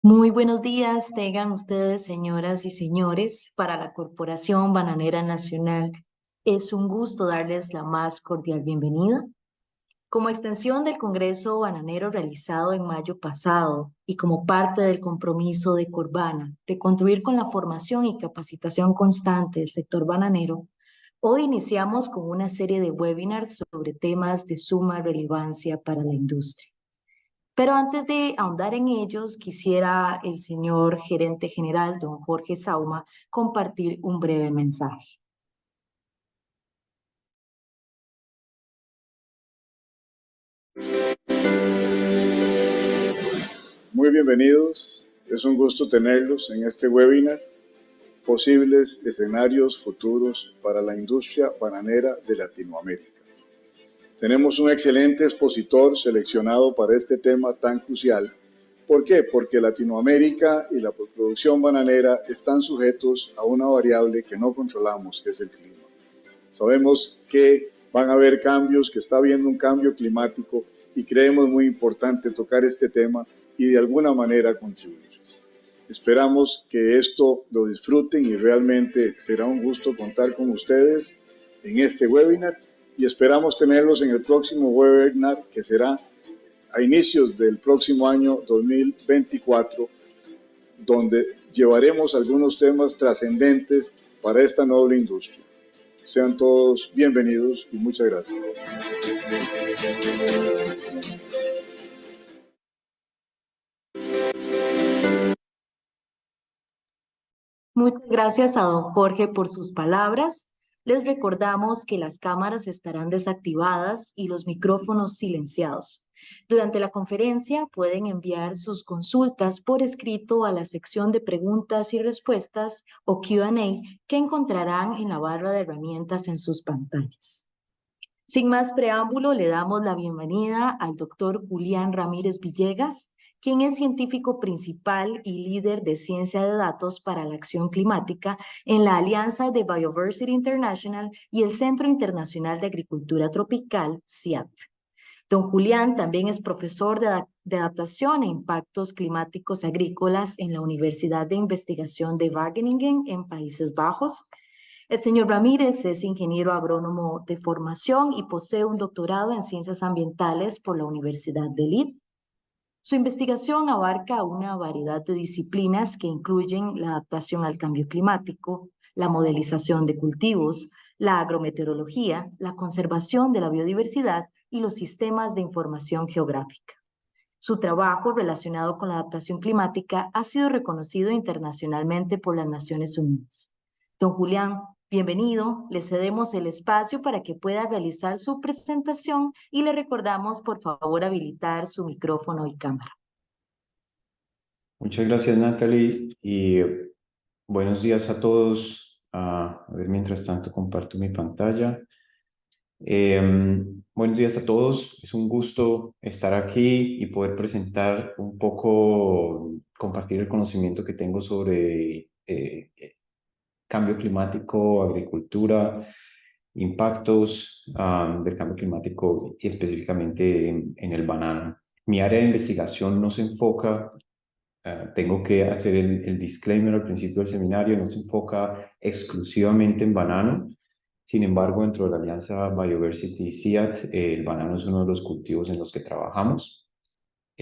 Muy buenos días, tengan ustedes, señoras y señores, para la Corporación Bananera Nacional. Es un gusto darles la más cordial bienvenida. Como extensión del Congreso Bananero realizado en mayo pasado y como parte del compromiso de Corbana de contribuir con la formación y capacitación constante del sector bananero, hoy iniciamos con una serie de webinars sobre temas de suma relevancia para la industria. Pero antes de ahondar en ellos, quisiera el señor gerente general, don Jorge Sauma, compartir un breve mensaje. Muy bienvenidos, es un gusto tenerlos en este webinar, posibles escenarios futuros para la industria bananera de Latinoamérica. Tenemos un excelente expositor seleccionado para este tema tan crucial. ¿Por qué? Porque Latinoamérica y la producción bananera están sujetos a una variable que no controlamos, que es el clima. Sabemos que van a haber cambios, que está habiendo un cambio climático y creemos muy importante tocar este tema y de alguna manera contribuir. Esperamos que esto lo disfruten y realmente será un gusto contar con ustedes en este webinar y esperamos tenerlos en el próximo webinar que será a inicios del próximo año 2024, donde llevaremos algunos temas trascendentes para esta noble industria. Sean todos bienvenidos y muchas gracias. Muchas gracias a don Jorge por sus palabras. Les recordamos que las cámaras estarán desactivadas y los micrófonos silenciados. Durante la conferencia pueden enviar sus consultas por escrito a la sección de preguntas y respuestas o Q&A que encontrarán en la barra de herramientas en sus pantallas. Sin más preámbulo, le damos la bienvenida al doctor Julián Ramírez Villegas, quien es científico principal y líder de ciencia de datos para la acción climática en la Alianza de Bioversity International y el Centro Internacional de Agricultura Tropical, CIAT. Don Julián también es profesor de adaptación e impactos climáticos agrícolas en la Universidad de Investigación de Wageningen en Países Bajos. El señor Ramírez es ingeniero agrónomo de formación y posee un doctorado en ciencias ambientales por la Universidad de Leeds. Su investigación abarca una variedad de disciplinas que incluyen la adaptación al cambio climático, la modelización de cultivos, la agrometeorología, la conservación de la biodiversidad y los sistemas de información geográfica. Su trabajo relacionado con la adaptación climática ha sido reconocido internacionalmente por las Naciones Unidas. Don Julián, bienvenido. Le cedemos el espacio para que pueda realizar su presentación y le recordamos, por favor, habilitar su micrófono y cámara. Muchas gracias, Natalie, y buenos días a todos. A ver, mientras tanto comparto mi pantalla. Buenos días a todos. Es un gusto estar aquí y poder presentar un poco, compartir el conocimiento que tengo sobre cambio climático, agricultura, impactos del cambio climático y específicamente en el banano. Mi área de investigación no se enfoca, tengo que hacer el disclaimer al principio del seminario, no se enfoca exclusivamente en banano. Sin embargo, dentro de la Alianza Bioversity CIAT, el banano es uno de los cultivos en los que trabajamos.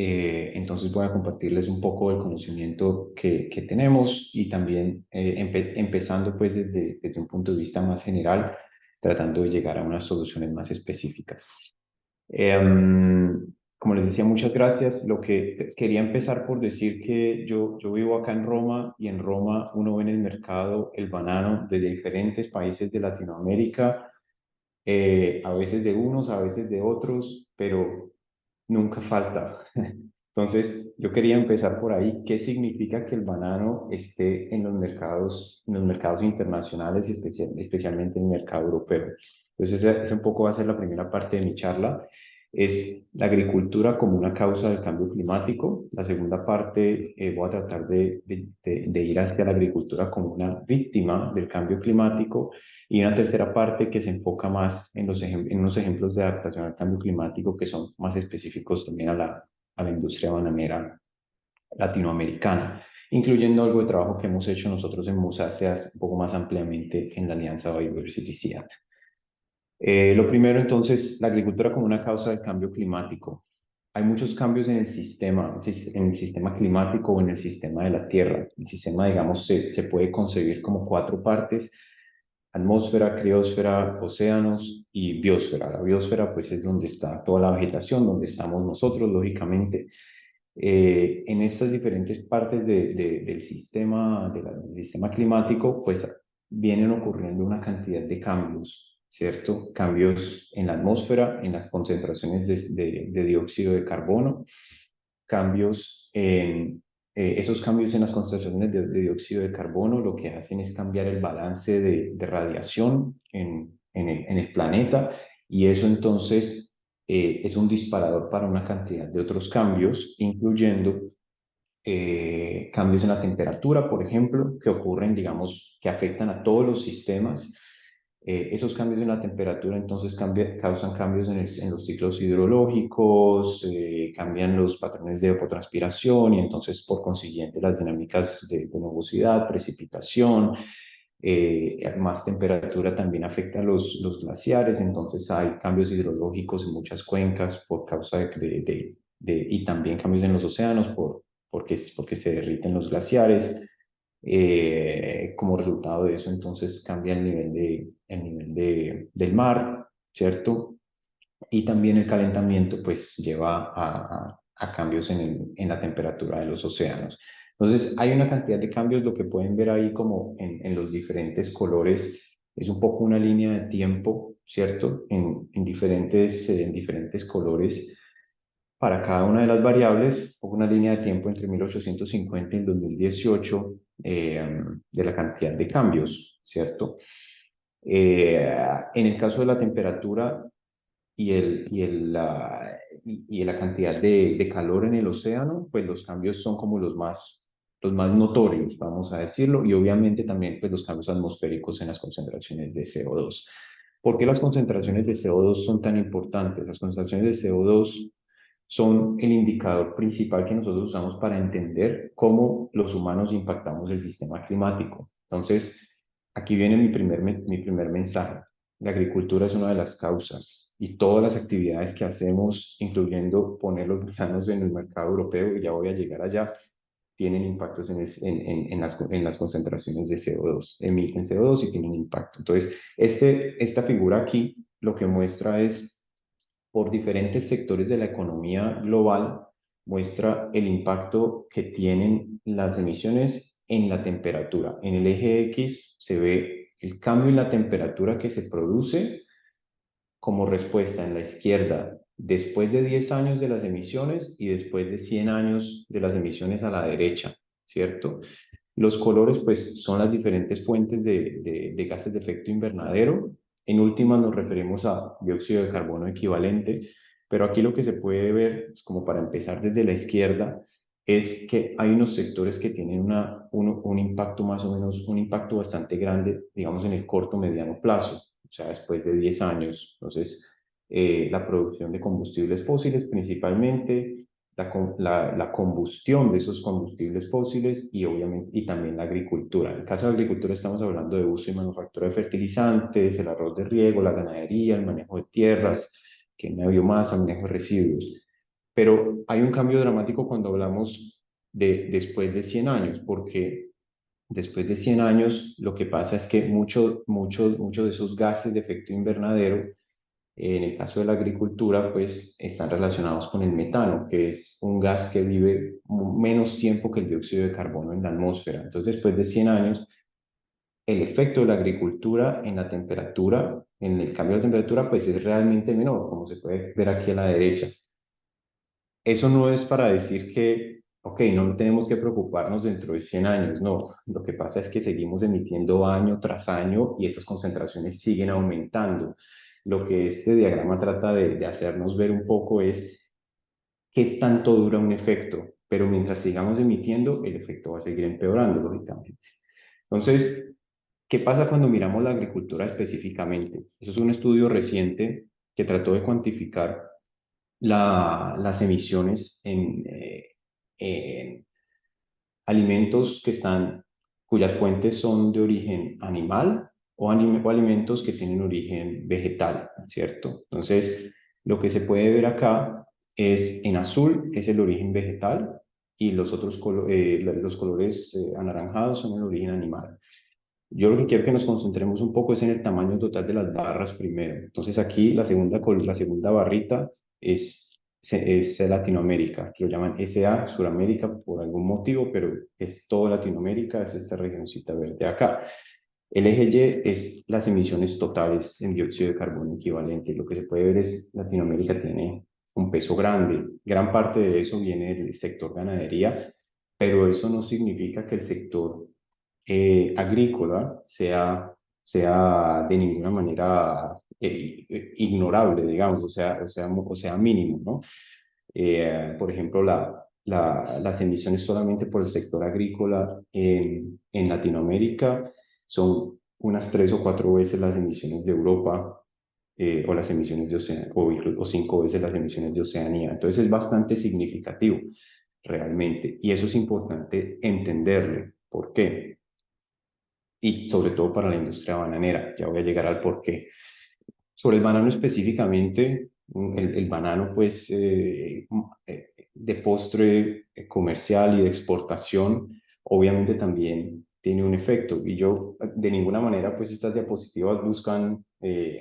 Entonces voy a compartirles un poco del conocimiento que tenemos y también empezando pues desde un punto de vista más general, tratando de llegar a unas soluciones más específicas. Como les decía, muchas gracias. Lo que quería empezar por decir que yo vivo acá en Roma y en Roma uno ve en el mercado el banano de diferentes países de Latinoamérica, a veces de unos, a veces de otros, pero nunca falta. Entonces, yo quería empezar por ahí. ¿Qué significa que el banano esté en los mercados internacionales y especialmente en el mercado europeo? Entonces, esa un poco va a ser la primera parte de mi charla. Es la agricultura como una causa del cambio climático. La segunda parte voy a tratar de ir hacia la agricultura como una víctima del cambio climático. Y una tercera parte que se enfoca más en unos ejemplos de adaptación al cambio climático que son más específicos también a la industria bananera latinoamericana, incluyendo algo de trabajo que hemos hecho nosotros en Musaceas un poco más ampliamente en la Alianza Biodiversity Seattle. Lo primero, entonces, la agricultura como una causa del cambio climático. Hay muchos cambios en el sistema climático o en el sistema de la Tierra. El sistema, digamos, se puede concebir como cuatro partes: atmósfera, criosfera, océanos y biosfera. La biosfera, pues, es donde está toda la vegetación, donde estamos nosotros, lógicamente. En estas diferentes partes del sistema climático, pues vienen ocurriendo una cantidad de cambios, ¿cierto? Cambios en la atmósfera, en las concentraciones de dióxido de carbono, cambios en... esos cambios en las concentraciones de dióxido de carbono lo que hacen es cambiar el balance de radiación en el planeta, y eso entonces es un disparador para una cantidad de otros cambios, incluyendo cambios en la temperatura, por ejemplo, que ocurren, digamos, que afectan a todos los sistemas. Esos cambios en la temperatura entonces causan cambios en los ciclos hidrológicos, cambian los patrones de evapotranspiración y entonces por consiguiente las dinámicas de nubosidad, precipitación. Más temperatura también afecta a los glaciares, entonces hay cambios hidrológicos en muchas cuencas por causa y también cambios en los océanos porque se derriten los glaciares. Como resultado de eso, entonces cambia del mar, ¿cierto? Y también el calentamiento, pues, lleva a cambios en la temperatura de los océanos. Entonces, hay una cantidad de cambios. Lo que pueden ver ahí como en los diferentes colores es un poco una línea de tiempo, ¿cierto? En diferentes colores para cada una de las variables, una línea de tiempo entre 1850 y el 2018 de la cantidad de cambios, ¿cierto? En el caso de la temperatura y la cantidad de calor en el océano, pues los cambios son como los más notorios, vamos a decirlo, y obviamente también pues los cambios atmosféricos en las concentraciones de CO2. ¿Por qué las concentraciones de CO2 son tan importantes? Las concentraciones de CO2 son el indicador principal que nosotros usamos para entender cómo los humanos impactamos el sistema climático. Entonces, aquí viene mi primer mensaje. La agricultura es una de las causas y todas las actividades que hacemos, incluyendo poner los granos en el mercado europeo, y ya voy a llegar allá, tienen impactos en las concentraciones de CO2, emiten CO2 y tienen impacto. Entonces, esta figura aquí lo que muestra es, por diferentes sectores de la economía global, muestra el impacto que tienen las emisiones en la temperatura. En el eje X se ve el cambio en la temperatura que se produce como respuesta en la izquierda después de 10 años de las emisiones y después de 100 años de las emisiones a la derecha, ¿cierto? Los colores, pues, son las diferentes fuentes de gases de efecto invernadero. En última nos referimos a dióxido de carbono equivalente, pero aquí lo que se puede ver, pues, como para empezar desde la izquierda, es que hay unos sectores que tienen un impacto más o menos, un impacto bastante grande, digamos, en el corto mediano plazo, o sea, después de 10 años. Entonces, la producción de combustibles fósiles principalmente, la combustión de esos combustibles fósiles y obviamente y también la agricultura. En el caso de la agricultura estamos hablando de uso y manufactura de fertilizantes, el arroz de riego, la ganadería, el manejo de tierras, quema de biomasa, manejo de residuos. Pero hay un cambio dramático cuando hablamos de después de 100 años, porque después de 100 años lo que pasa es que muchos de esos gases de efecto invernadero, en el caso de la agricultura, pues están relacionados con el metano, que es un gas que vive menos tiempo que el dióxido de carbono en la atmósfera. Entonces, después de 100 años, el efecto de la agricultura en la temperatura, en el cambio de temperatura, pues es realmente menor, como se puede ver aquí a la derecha. Eso no es para decir que, ok, no tenemos que preocuparnos dentro de 100 años, no. Lo que pasa es que seguimos emitiendo año tras año y esas concentraciones siguen aumentando. Lo que este diagrama trata de hacernos ver un poco es qué tanto dura un efecto, pero mientras sigamos emitiendo, el efecto va a seguir empeorando, lógicamente. Entonces, ¿qué pasa cuando miramos la agricultura específicamente? Eso es un estudio reciente que trató de cuantificar las emisiones alimentos cuyas fuentes son de origen animal o alimentos que tienen origen vegetal, ¿cierto? Entonces, lo que se puede ver acá es en azul, es el origen vegetal, y los otros los colores anaranjados son el origen animal. Yo lo que quiero que nos concentremos un poco es en el tamaño total de las barras primero. Entonces aquí la segunda barrita es Latinoamérica, que lo llaman SA, Suramérica por algún motivo, pero es toda Latinoamérica, es esta regioncita verde acá. El eje Y es las emisiones totales en dióxido de carbono equivalente. Lo que se puede ver es Latinoamérica tiene un peso grande. Gran parte de eso viene del sector ganadería, pero eso no significa que el sector agrícola sea de ninguna manera ignorable, digamos, o sea mínimo, ¿no? Por ejemplo, las emisiones solamente por el sector agrícola en Latinoamérica son unas 3 o 4 veces las emisiones de Europa, o las emisiones de Oceanía, o 5 veces las emisiones de Oceanía. Entonces es bastante significativo realmente, y eso es importante entenderlo. ¿Por qué? Y sobre todo para la industria bananera. Ya voy a llegar al por qué. Sobre el banano específicamente, el banano pues de postre comercial y de exportación, obviamente también tiene un efecto. Y yo de ninguna manera pues estas diapositivas buscan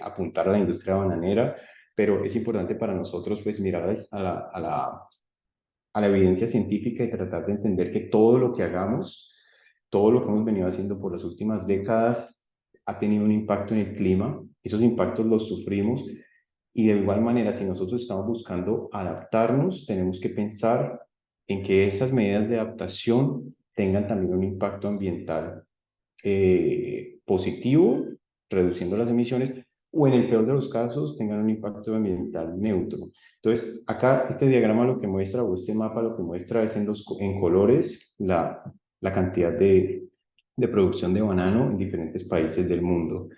apuntar a la industria bananera, pero es importante para nosotros pues mirar a la evidencia científica y tratar de entender que todo lo que hagamos, todo lo que hemos venido haciendo por las últimas décadas ha tenido un impacto en el clima. Esos impactos los sufrimos, y de igual manera, si nosotros estamos buscando adaptarnos, tenemos que pensar en que esas medidas de adaptación tengan también un impacto ambiental positivo, reduciendo las emisiones, o en el peor de los casos tengan un impacto ambiental neutro. Entonces, acá este diagrama lo que muestra, o este mapa lo que muestra es en colores la cantidad de producción de banano en diferentes países del mundo.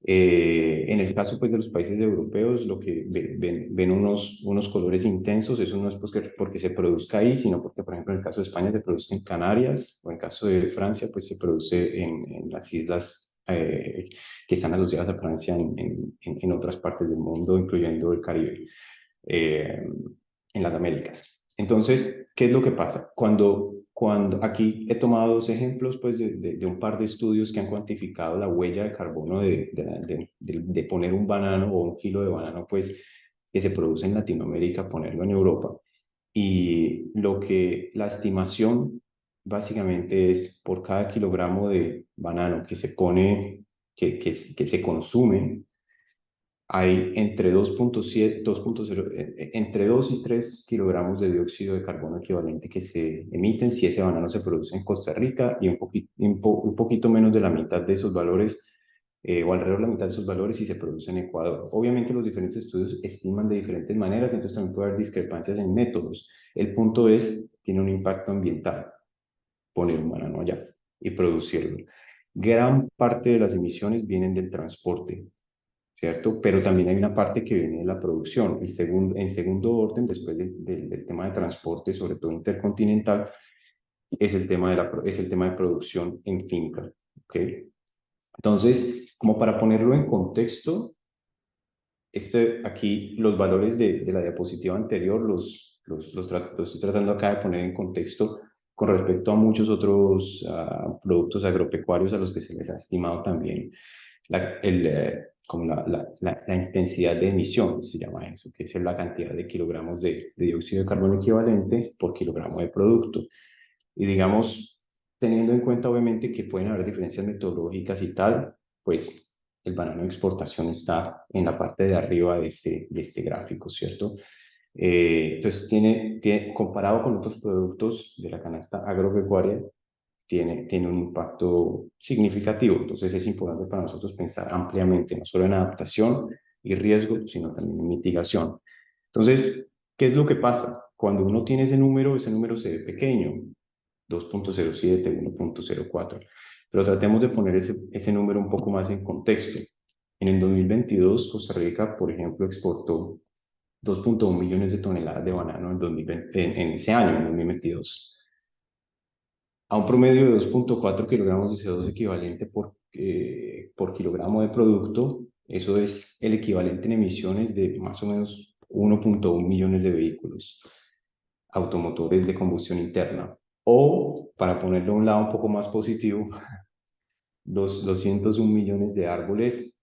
En el caso pues, de los países europeos, lo que ven unos colores intensos. Eso no es porque se produzca ahí, sino porque, por ejemplo, en el caso de España se produce en Canarias, o en el caso de Francia, pues se produce en las islas que están asociadas a Francia en otras partes del mundo, incluyendo el Caribe, eh, en las Américas. Entonces, ¿qué es lo que pasa? Cuando aquí he tomado 2 ejemplos pues, de un par de estudios que han cuantificado la huella de carbono de poner un banano o un kilo de banano pues, que se produce en Latinoamérica, ponerlo en Europa. Y la estimación básicamente es por cada kilogramo de banano que se pone, que se consume, hay entre 2.7, 2.0, entre 2 y 3 kilogramos de dióxido de carbono equivalente que se emiten si ese banano se produce en Costa Rica, y un poquito menos de la mitad de esos valores, o alrededor de la mitad de esos valores si se produce en Ecuador. Obviamente los diferentes estudios estiman de diferentes maneras, entonces también puede haber discrepancias en métodos. El punto es, tiene un impacto ambiental poner un banano allá y producirlo. Gran parte de las emisiones vienen del transporte, ¿cierto? Pero también hay una parte que viene de la producción. En segundo orden, después del tema de transporte, sobre todo intercontinental, es el tema de producción en finca, ¿ok? Entonces, como para ponerlo en contexto, aquí los valores de la diapositiva anterior los estoy tratando acá de poner en contexto con respecto a muchos otros productos agropecuarios a los que se les ha estimado también como la intensidad de emisión, se llama eso, que es la cantidad de kilogramos de dióxido de carbono equivalente por kilogramo de producto. Y digamos, teniendo en cuenta obviamente que pueden haber diferencias metodológicas y tal, pues el banano de exportación está en la parte de arriba de este gráfico, ¿cierto? Entonces, comparado con otros productos de la canasta agropecuaria, tiene un impacto significativo. Entonces es importante para nosotros pensar ampliamente, no solo en adaptación y riesgo, sino también en mitigación. Entonces, ¿qué es lo que pasa? Cuando uno tiene ese número se ve pequeño, 2.07, 1.04, pero tratemos de poner ese número un poco más en contexto. En el 2022, Costa Rica, por ejemplo, exportó 2.1 millones de toneladas de banano en ese año, en 2022. a un promedio de 2,4 kilogramos de CO2 equivalente por kilogramo de producto. Eso es el equivalente en emisiones de más o menos 1,1 millones de vehículos automotores de combustión interna. O, para ponerlo a un lado un poco más positivo, 201 millones de árboles,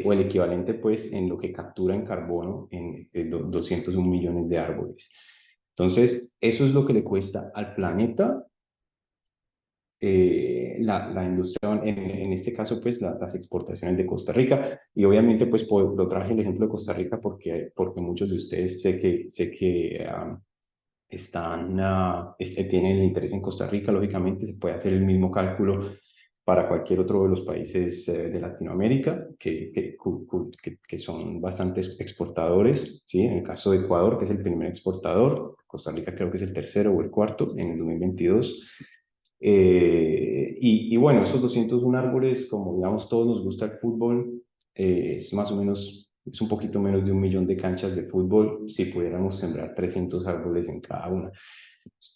o el equivalente pues en lo que captura en carbono en 201 millones de árboles. Entonces, eso es lo que le cuesta al planeta la industria, en este caso, pues las exportaciones de Costa Rica. Y obviamente, pues lo traje el ejemplo de Costa Rica porque muchos de ustedes sé que tienen el interés en Costa Rica. Lógicamente, se puede hacer el mismo cálculo para cualquier otro de los países de Latinoamérica que son bastantes exportadores, ¿sí? En el caso de Ecuador, que es el primer exportador, Costa Rica creo que es el tercero o el cuarto en el 2022. Y bueno, esos 201 árboles, como digamos todos nos gusta el fútbol, es más o menos, es un poquito menos de 1 millón de canchas de fútbol si pudiéramos sembrar 300 árboles en cada una.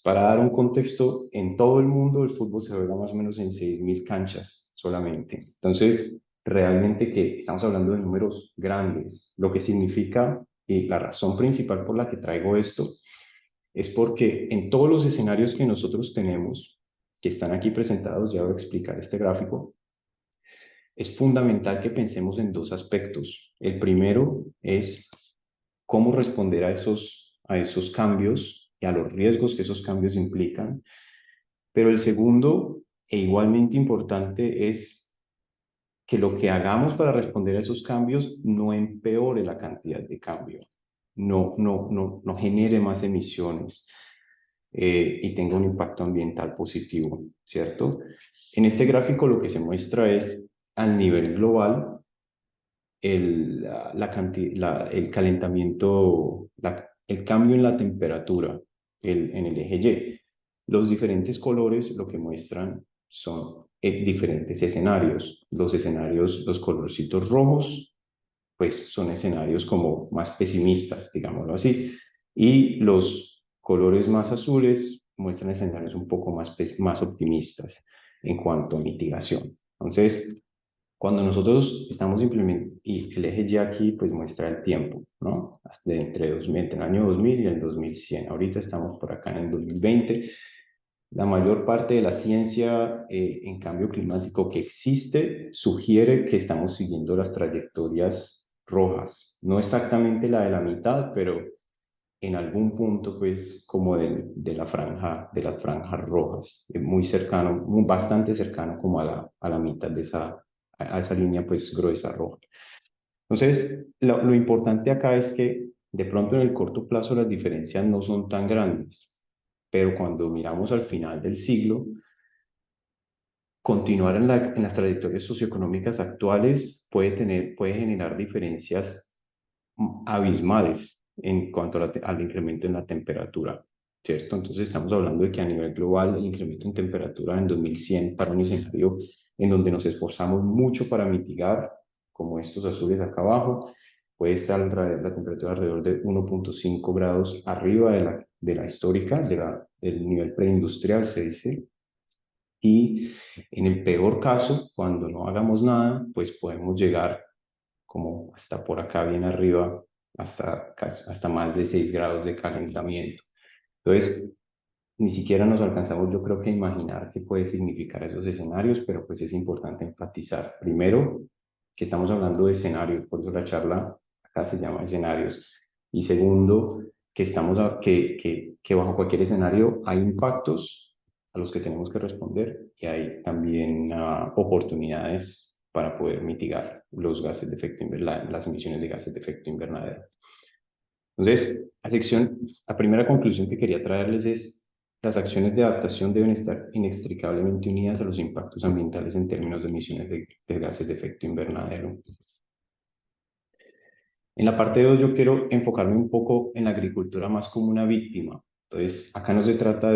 Para dar un contexto, en todo el mundo el fútbol se juega más o menos en 6.000 canchas solamente. Entonces, realmente que estamos hablando de números grandes, lo que significa, y la razón principal por la que traigo esto, es porque en todos los escenarios que nosotros tenemos, que están aquí presentados, ya voy a explicar este gráfico, es fundamental que pensemos en dos aspectos. El primero es cómo responder a esos cambios y a los riesgos que esos cambios implican. Pero el segundo, e igualmente importante, es que lo que hagamos para responder a esos cambios no empeore la cantidad de cambio, no genere más emisiones y tenga un impacto ambiental positivo, ¿cierto? En este gráfico lo que se muestra es al nivel global el calentamiento, el cambio en la temperatura en el eje Y. Los diferentes colores lo que muestran son diferentes escenarios. Los escenarios, los colorcitos rojos, pues son escenarios como más pesimistas, digámoslo así. Y los colores más azules muestran escenarios un poco más optimistas en cuanto a mitigación. Entonces, cuando nosotros estamos implementando, y el eje Y aquí pues muestra el tiempo, ¿no? Entre el año 2000 y el 2100. Ahorita estamos por acá en el 2020. La mayor parte de la ciencia en cambio climático que existe sugiere que estamos siguiendo las trayectorias rojas. No exactamente la de la mitad, pero en algún punto, pues, como de las franjas rojas, muy cercano, bastante cercano como a la mitad a esa línea, pues, gruesa roja. Entonces, lo importante acá es que de pronto en el corto plazo las diferencias no son tan grandes, pero cuando miramos al final del siglo, continuar en las trayectorias socioeconómicas actuales puede generar diferencias abismales en cuanto al incremento en la temperatura, ¿cierto? Entonces estamos hablando de que a nivel global el incremento en temperatura en 2100 para un escenario en donde nos esforzamos mucho para mitigar, como estos azules acá abajo, puede estar la temperatura alrededor de 1,5 grados arriba de la histórica, del nivel preindustrial, se dice. Y en el peor caso, cuando no hagamos nada, pues podemos llegar como hasta por acá bien arriba, hasta más de 6 grados de calentamiento. Entonces, ni siquiera nos alcanzamos, yo creo que a imaginar qué puede significar esos escenarios, pero pues es importante enfatizar, primero, que estamos hablando de escenarios, por eso la charla acá se llama escenarios, y segundo, que bajo cualquier escenario hay impactos a los que tenemos que responder y hay también oportunidades para poder mitigar los gases de efecto invernadero, las emisiones de gases de efecto invernadero. Entonces, la primera conclusión que quería traerles es: las acciones de adaptación deben estar inextricablemente unidas a los impactos ambientales en términos de emisiones de gases de efecto invernadero. En la parte 2 yo quiero enfocarme un poco en la agricultura más como una víctima. Entonces, acá no se trata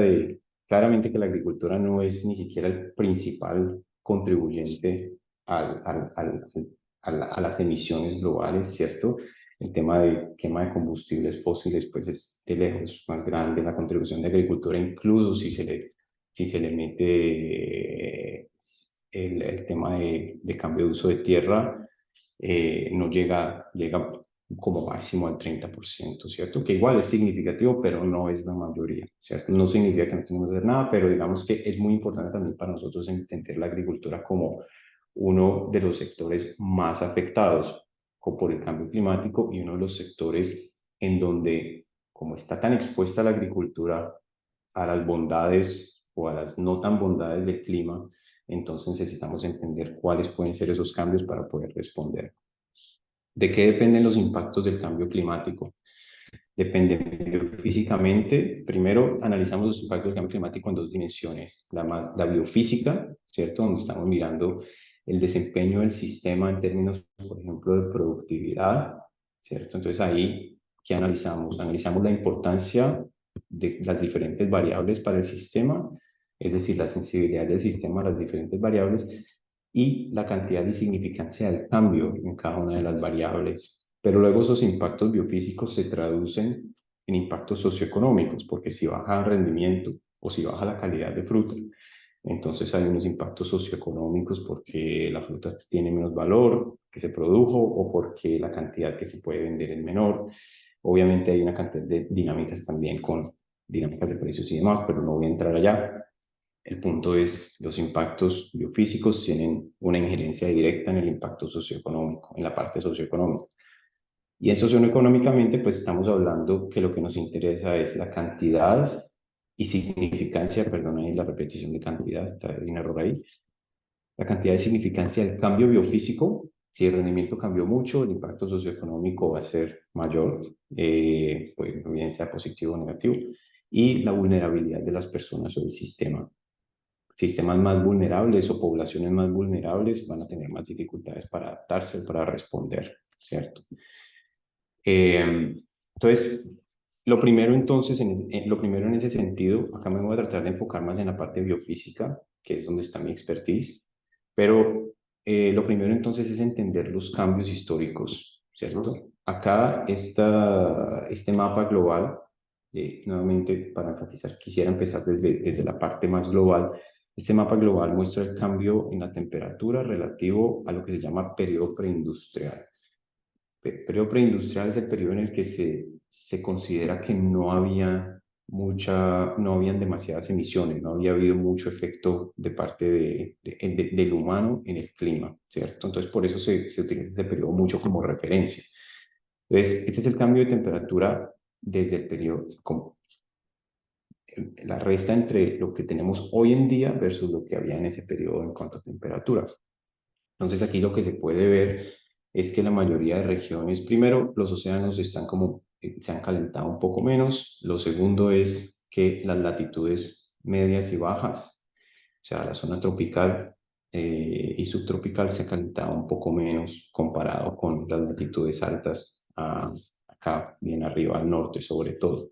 claramente que la agricultura no es ni siquiera el principal contribuyente a las emisiones globales, ¿cierto? El tema de quema de combustibles fósiles, pues es de lejos más grande la contribución de agricultura, incluso si si se le mete el tema de cambio de uso de tierra, no llega como máximo al 30%, ¿cierto? Que igual es significativo, pero no es la mayoría, ¿cierto? No significa que no tenemos que hacer nada, pero digamos que es muy importante también para nosotros entender la agricultura como uno de los sectores más afectados por el cambio climático y uno de los sectores en donde, como está tan expuesta la agricultura a las bondades o a las no tan bondades del clima, entonces necesitamos entender cuáles pueden ser esos cambios para poder responder. ¿De qué dependen los impactos del cambio climático? Dependen biofísicamente. Primero, analizamos los impactos del cambio climático en dos dimensiones. La biofísica, ¿cierto? Donde estamos mirando el desempeño del sistema en términos, por ejemplo, de productividad, ¿cierto? Entonces ahí, ¿qué analizamos? Analizamos la importancia de las diferentes variables para el sistema, es decir, la sensibilidad del sistema a las diferentes variables y la cantidad y significancia del cambio en cada una de las variables. Pero luego esos impactos biofísicos se traducen en impactos socioeconómicos, porque si baja el rendimiento o si baja la calidad de fruta, entonces hay unos impactos socioeconómicos porque la fruta tiene menos valor que se produjo o porque la cantidad que se puede vender es menor. Obviamente hay una cantidad de dinámicas también con dinámicas de precios y demás, pero no voy a entrar allá. El punto es, los impactos biofísicos tienen una injerencia directa en el impacto socioeconómico, en la parte socioeconómica. Y en socioeconómicamente, pues estamos hablando que lo que nos interesa es la cantidad y significancia, perdón, ahí la repetición de cantidad, está un error ahí, la cantidad de significancia del cambio biofísico. Si el rendimiento cambió mucho, el impacto socioeconómico va a ser mayor, pues bien sea positivo o negativo, y la vulnerabilidad de las personas o del sistema. Sistemas más vulnerables o poblaciones más vulnerables van a tener más dificultades para adaptarse o para responder, ¿cierto? Entonces, lo primero en ese sentido, acá me voy a tratar de enfocar más en la parte biofísica, que es donde está mi expertise, pero lo primero entonces es entender los cambios históricos, ¿cierto? Acá este mapa global, nuevamente para enfatizar, quisiera empezar desde la parte más global. Este mapa global muestra el cambio en la temperatura relativo a lo que se llama periodo preindustrial. El periodo preindustrial es el periodo en el que se considera que no habían demasiadas emisiones, no había habido mucho efecto de parte del humano en el clima, ¿cierto? Entonces, por eso se utiliza este periodo mucho como referencia. Entonces, este es el cambio de temperatura desde el periodo, como la resta entre lo que tenemos hoy en día versus lo que había en ese periodo en cuanto a temperatura. Entonces aquí lo que se puede ver es que la mayoría de regiones, primero, los océanos están como, se han calentado un poco menos. Lo segundo es que las latitudes medias y bajas, o sea, la zona tropical y subtropical se ha calentado un poco menos comparado con las latitudes altas acá bien arriba al norte sobre todo.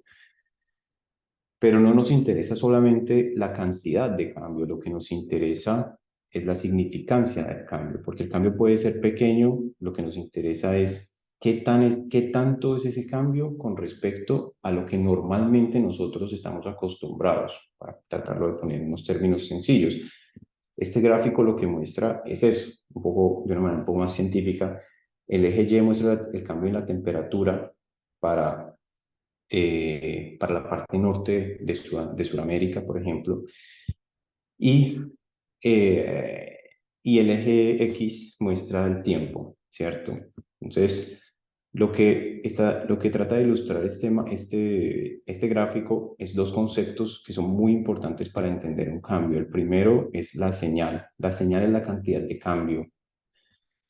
Pero no nos interesa solamente la cantidad de cambio, lo que nos interesa es la significancia del cambio, porque el cambio puede ser pequeño, lo que nos interesa es qué tanto es ese cambio con respecto a lo que normalmente nosotros estamos acostumbrados, para tratarlo de poner en unos términos sencillos. Este gráfico lo que muestra es eso, un poco, de una manera un poco más científica. El eje Y muestra el cambio en la temperatura para para la parte norte de Sudamérica, por ejemplo, y, eh, y el eje X muestra el tiempo, ¿cierto? Entonces, lo que trata de ilustrar este gráfico es dos conceptos que son muy importantes para entender un cambio. El primero es la señal. La señal es la cantidad de cambio.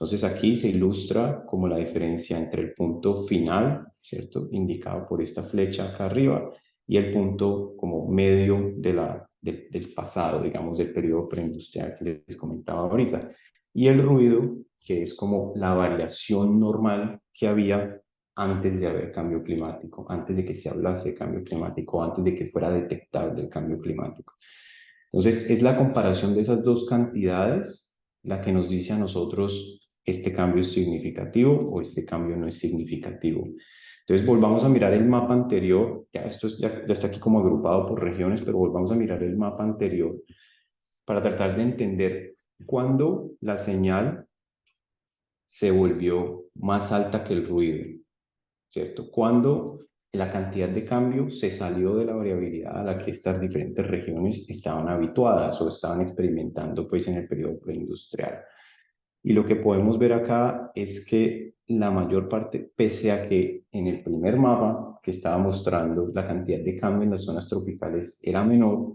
Entonces aquí se ilustra como la diferencia entre el punto final, ¿cierto? Indicado por esta flecha acá arriba, y el punto como medio del pasado, digamos, del periodo preindustrial que les comentaba ahorita. Y el ruido, que es como la variación normal que había antes de haber cambio climático, antes de que se hablase de cambio climático, antes de que fuera detectable el cambio climático. Entonces, es la comparación de esas dos cantidades la que nos dice a nosotros este cambio es significativo o este cambio no es significativo. Entonces volvamos a mirar el mapa anterior, ya ya está aquí como agrupado por regiones, pero volvamos a mirar el mapa anterior para tratar de entender cuándo la señal se volvió más alta que el ruido, ¿cierto? Cuando la cantidad de cambio se salió de la variabilidad a la que estas diferentes regiones estaban habituadas o estaban experimentando pues en el periodo preindustrial. Y lo que podemos ver acá es que la mayor parte, pese a que en el primer mapa que estaba mostrando la cantidad de cambio en las zonas tropicales era menor,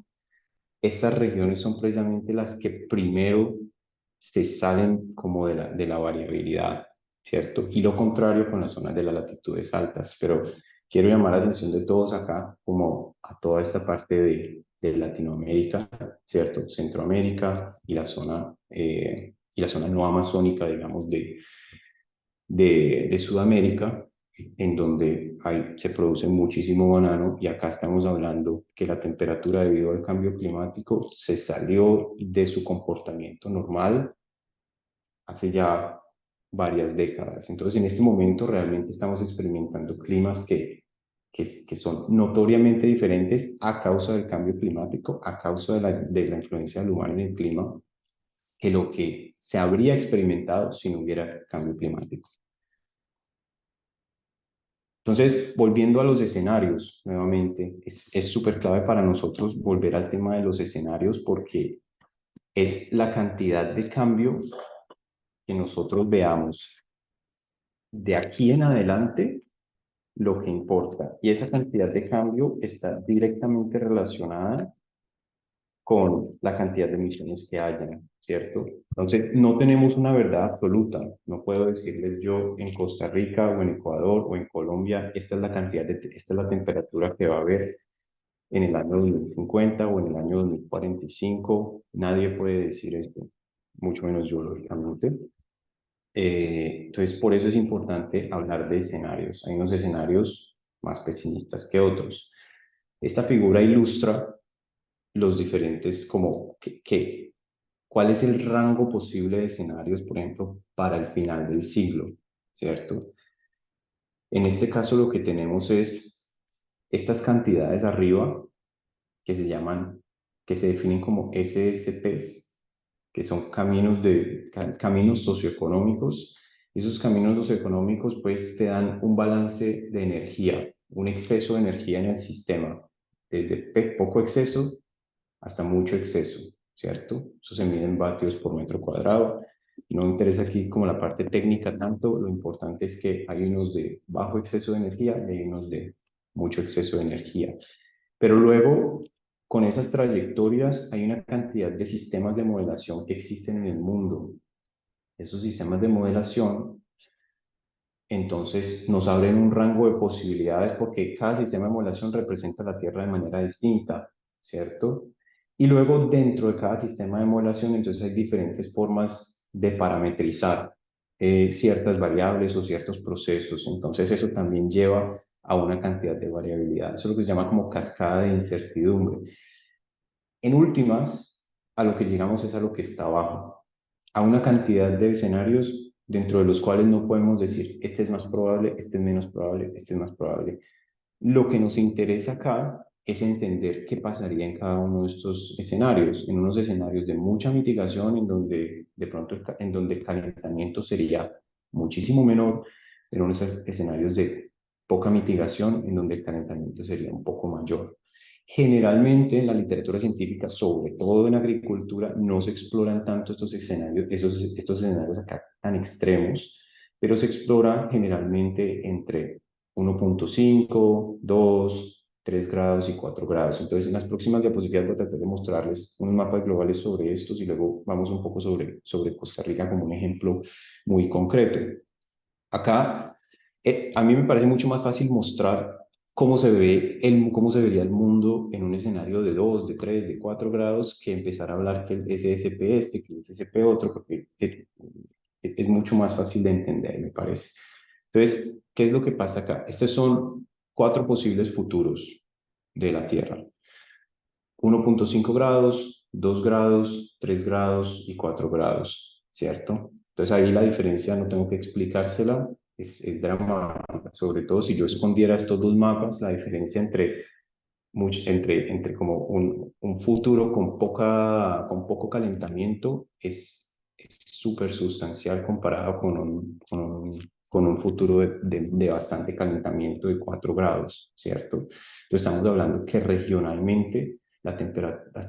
estas regiones son precisamente las que primero se salen como de la variabilidad, ¿cierto? Y lo contrario con las zonas de las latitudes altas. Pero quiero llamar la atención de todos acá, como a toda esta parte de Latinoamérica, ¿cierto? Centroamérica y la zona no amazónica, digamos, de Sudamérica, en donde se produce muchísimo banano, y acá estamos hablando que la temperatura debido al cambio climático se salió de su comportamiento normal hace ya varias décadas. Entonces, en este momento realmente estamos experimentando climas que son notoriamente diferentes a causa del cambio climático, a causa de la influencia del humano en el clima, que lo que se habría experimentado si no hubiera cambio climático. Entonces, volviendo a los escenarios, nuevamente, es súper clave para nosotros volver al tema de los escenarios porque es la cantidad de cambio que nosotros veamos de aquí en adelante lo que importa. Y esa cantidad de cambio está directamente relacionada con la cantidad de emisiones que hayan, ¿cierto? Entonces, no tenemos una verdad absoluta. No puedo decirles yo en Costa Rica o en Ecuador o en Colombia, esta es la cantidad esta es la temperatura que va a haber en el año 2050 o en el año 2045. Nadie puede decir esto, mucho menos yo, lógicamente. Entonces, por eso es importante hablar de escenarios. Hay unos escenarios más pesimistas que otros. Esta figura ilustra los diferentes, como cuál es el rango posible de escenarios, por ejemplo, para el final del siglo, ¿cierto? En este caso lo que tenemos es estas cantidades arriba que se llaman, que se definen como SSPs, que son caminos socioeconómicos. Esos caminos socioeconómicos pues te dan un balance de energía, un exceso de energía en el sistema, desde poco exceso hasta mucho exceso, ¿cierto? Eso se mide en vatios por metro cuadrado. No me interesa aquí como la parte técnica tanto, lo importante es que hay unos de bajo exceso de energía y hay unos de mucho exceso de energía. Pero luego, con esas trayectorias, hay una cantidad de sistemas de modelación que existen en el mundo. Esos sistemas de modelación entonces nos abren un rango de posibilidades porque cada sistema de modelación representa la Tierra de manera distinta, ¿cierto? Y luego dentro de cada sistema de modelación entonces hay diferentes formas de parametrizar ciertas variables o ciertos procesos. Entonces eso también lleva a una cantidad de variabilidad. Eso es lo que se llama como cascada de incertidumbre. En últimas, a lo que llegamos es a lo que está abajo, a una cantidad de escenarios dentro de los cuales no podemos decir, este es más probable, este es menos probable, este es más probable. Lo que nos interesa acá es entender qué pasaría en cada uno de estos escenarios, en unos escenarios de mucha mitigación, en donde de pronto en donde el calentamiento sería muchísimo menor, en unos escenarios de poca mitigación, en donde el calentamiento sería un poco mayor. Generalmente en la literatura científica, sobre todo en agricultura, no se exploran tanto estos escenarios, estos escenarios acá tan extremos, pero se explora generalmente entre 1.5, 2, 3 grados y 4 grados. Entonces, en las próximas diapositivas voy a tratar de mostrarles unos mapas globales sobre estos y luego vamos un poco sobre Costa Rica como un ejemplo muy concreto. Acá, a mí me parece mucho más fácil mostrar cómo se vería el mundo en un escenario de 2, de 3, de 4 grados, que empezar a hablar que el SSP este, que el SSP otro, porque es mucho más fácil de entender, me parece. Entonces, ¿qué es lo que pasa acá? Estos son 4 posibles futuros de la Tierra. 1.5 grados, 2 grados, 3 grados y 4 grados, ¿cierto? Entonces ahí la diferencia no tengo que explicársela, es dramática, sobre todo si yo escondiera estos dos mapas, la diferencia entre como un futuro con poco calentamiento es súper sustancial comparado con un futuro de bastante calentamiento de 4 grados, ¿cierto? Entonces estamos hablando que regionalmente las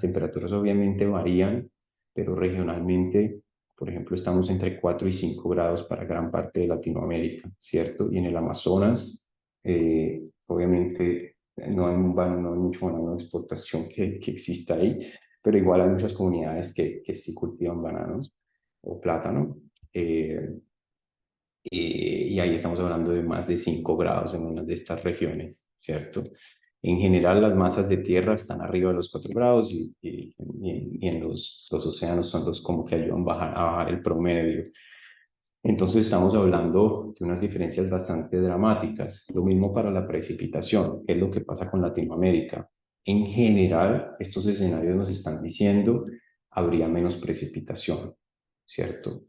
temperaturas obviamente varían, pero regionalmente, por ejemplo, estamos entre 4 y 5 grados para gran parte de Latinoamérica, ¿cierto? Y en el Amazonas, obviamente no hay, no hay mucho banano de exportación que exista ahí, pero igual hay muchas comunidades que sí cultivan bananos o plátano. eh, y ahí estamos hablando de más de 5 grados en una de estas regiones, ¿cierto? En general, las masas de tierra están arriba de los 4 grados y en los océanos son los como que ayudan a bajar el promedio. Entonces estamos hablando de unas diferencias bastante dramáticas. Lo mismo para la precipitación, que es lo que pasa con Latinoamérica. En general, estos escenarios nos están diciendo habría menos precipitación, ¿cierto?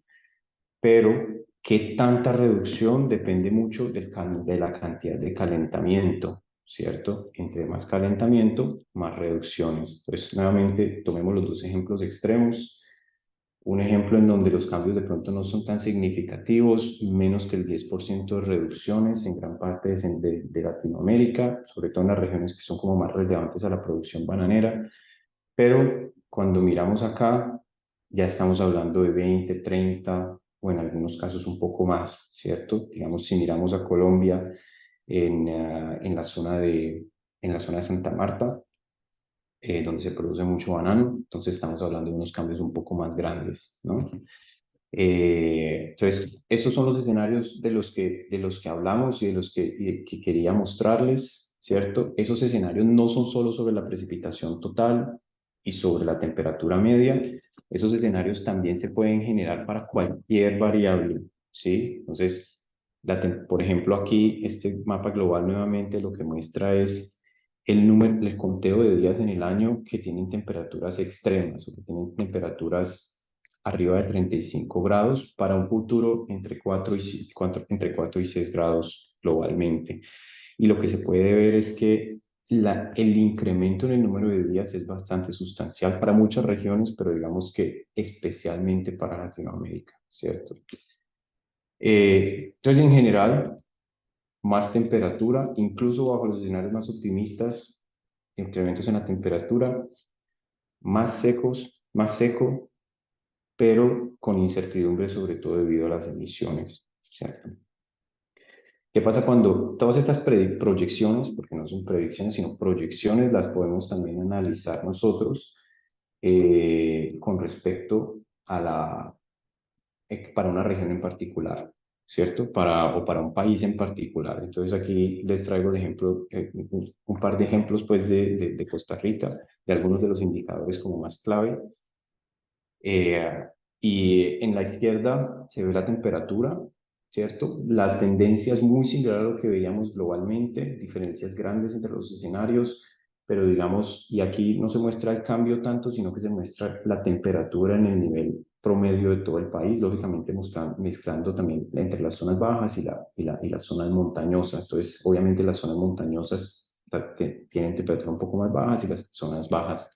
Pero qué tanta reducción depende mucho de la cantidad de calentamiento, ¿cierto? Entre más calentamiento, más reducciones. Entonces, nuevamente, tomemos los dos ejemplos extremos. Un ejemplo en donde los cambios de pronto no son tan significativos, menos que el 10% de reducciones en gran parte de Latinoamérica, sobre todo en las regiones que son como más relevantes a la producción bananera, pero cuando miramos acá, ya estamos hablando de 20, 30 o en algunos casos un poco más, ¿cierto? Digamos, si miramos a Colombia en en la zona de Santa Marta, donde se produce mucho banano, entonces estamos hablando de unos cambios un poco más grandes, ¿no? Entonces, estos son los escenarios de los que hablamos y de los que quería mostrarles, ¿cierto? Esos escenarios no son solo sobre la precipitación total y sobre la temperatura media, esos escenarios también se pueden generar para cualquier variable, ¿sí? Entonces, por ejemplo, aquí este mapa global nuevamente lo que muestra es el conteo de días en el año que tienen temperaturas extremas o que tienen temperaturas arriba de 35 grados para un futuro entre 4 y 6 grados globalmente. Y lo que se puede ver es que el incremento en el número de días es bastante sustancial para muchas regiones, pero digamos que especialmente para Latinoamérica, ¿cierto? Entonces, en general, más temperatura, incluso bajo los escenarios más optimistas, incrementos en la temperatura, más secos, más seco, pero con incertidumbre sobre todo debido a las emisiones, ¿cierto? ¿Qué pasa cuando todas estas proyecciones, porque no son predicciones, sino proyecciones, las podemos también analizar nosotros con respecto a para una región en particular, ¿cierto? O para un país en particular. Entonces aquí les traigo el ejemplo, un par de ejemplos pues de Costa Rica, de algunos de los indicadores como más clave. Eh, y en la izquierda se ve la temperatura, ¿cierto? La tendencia es muy similar a lo que veíamos globalmente, diferencias grandes entre los escenarios, pero digamos, y aquí no se muestra el cambio tanto, sino que se muestra la temperatura en el nivel promedio de todo el país, lógicamente mezclando también entre las zonas bajas y las zonas montañosas. Entonces, obviamente las zonas montañosas tienen temperaturas un poco más bajas y las zonas bajas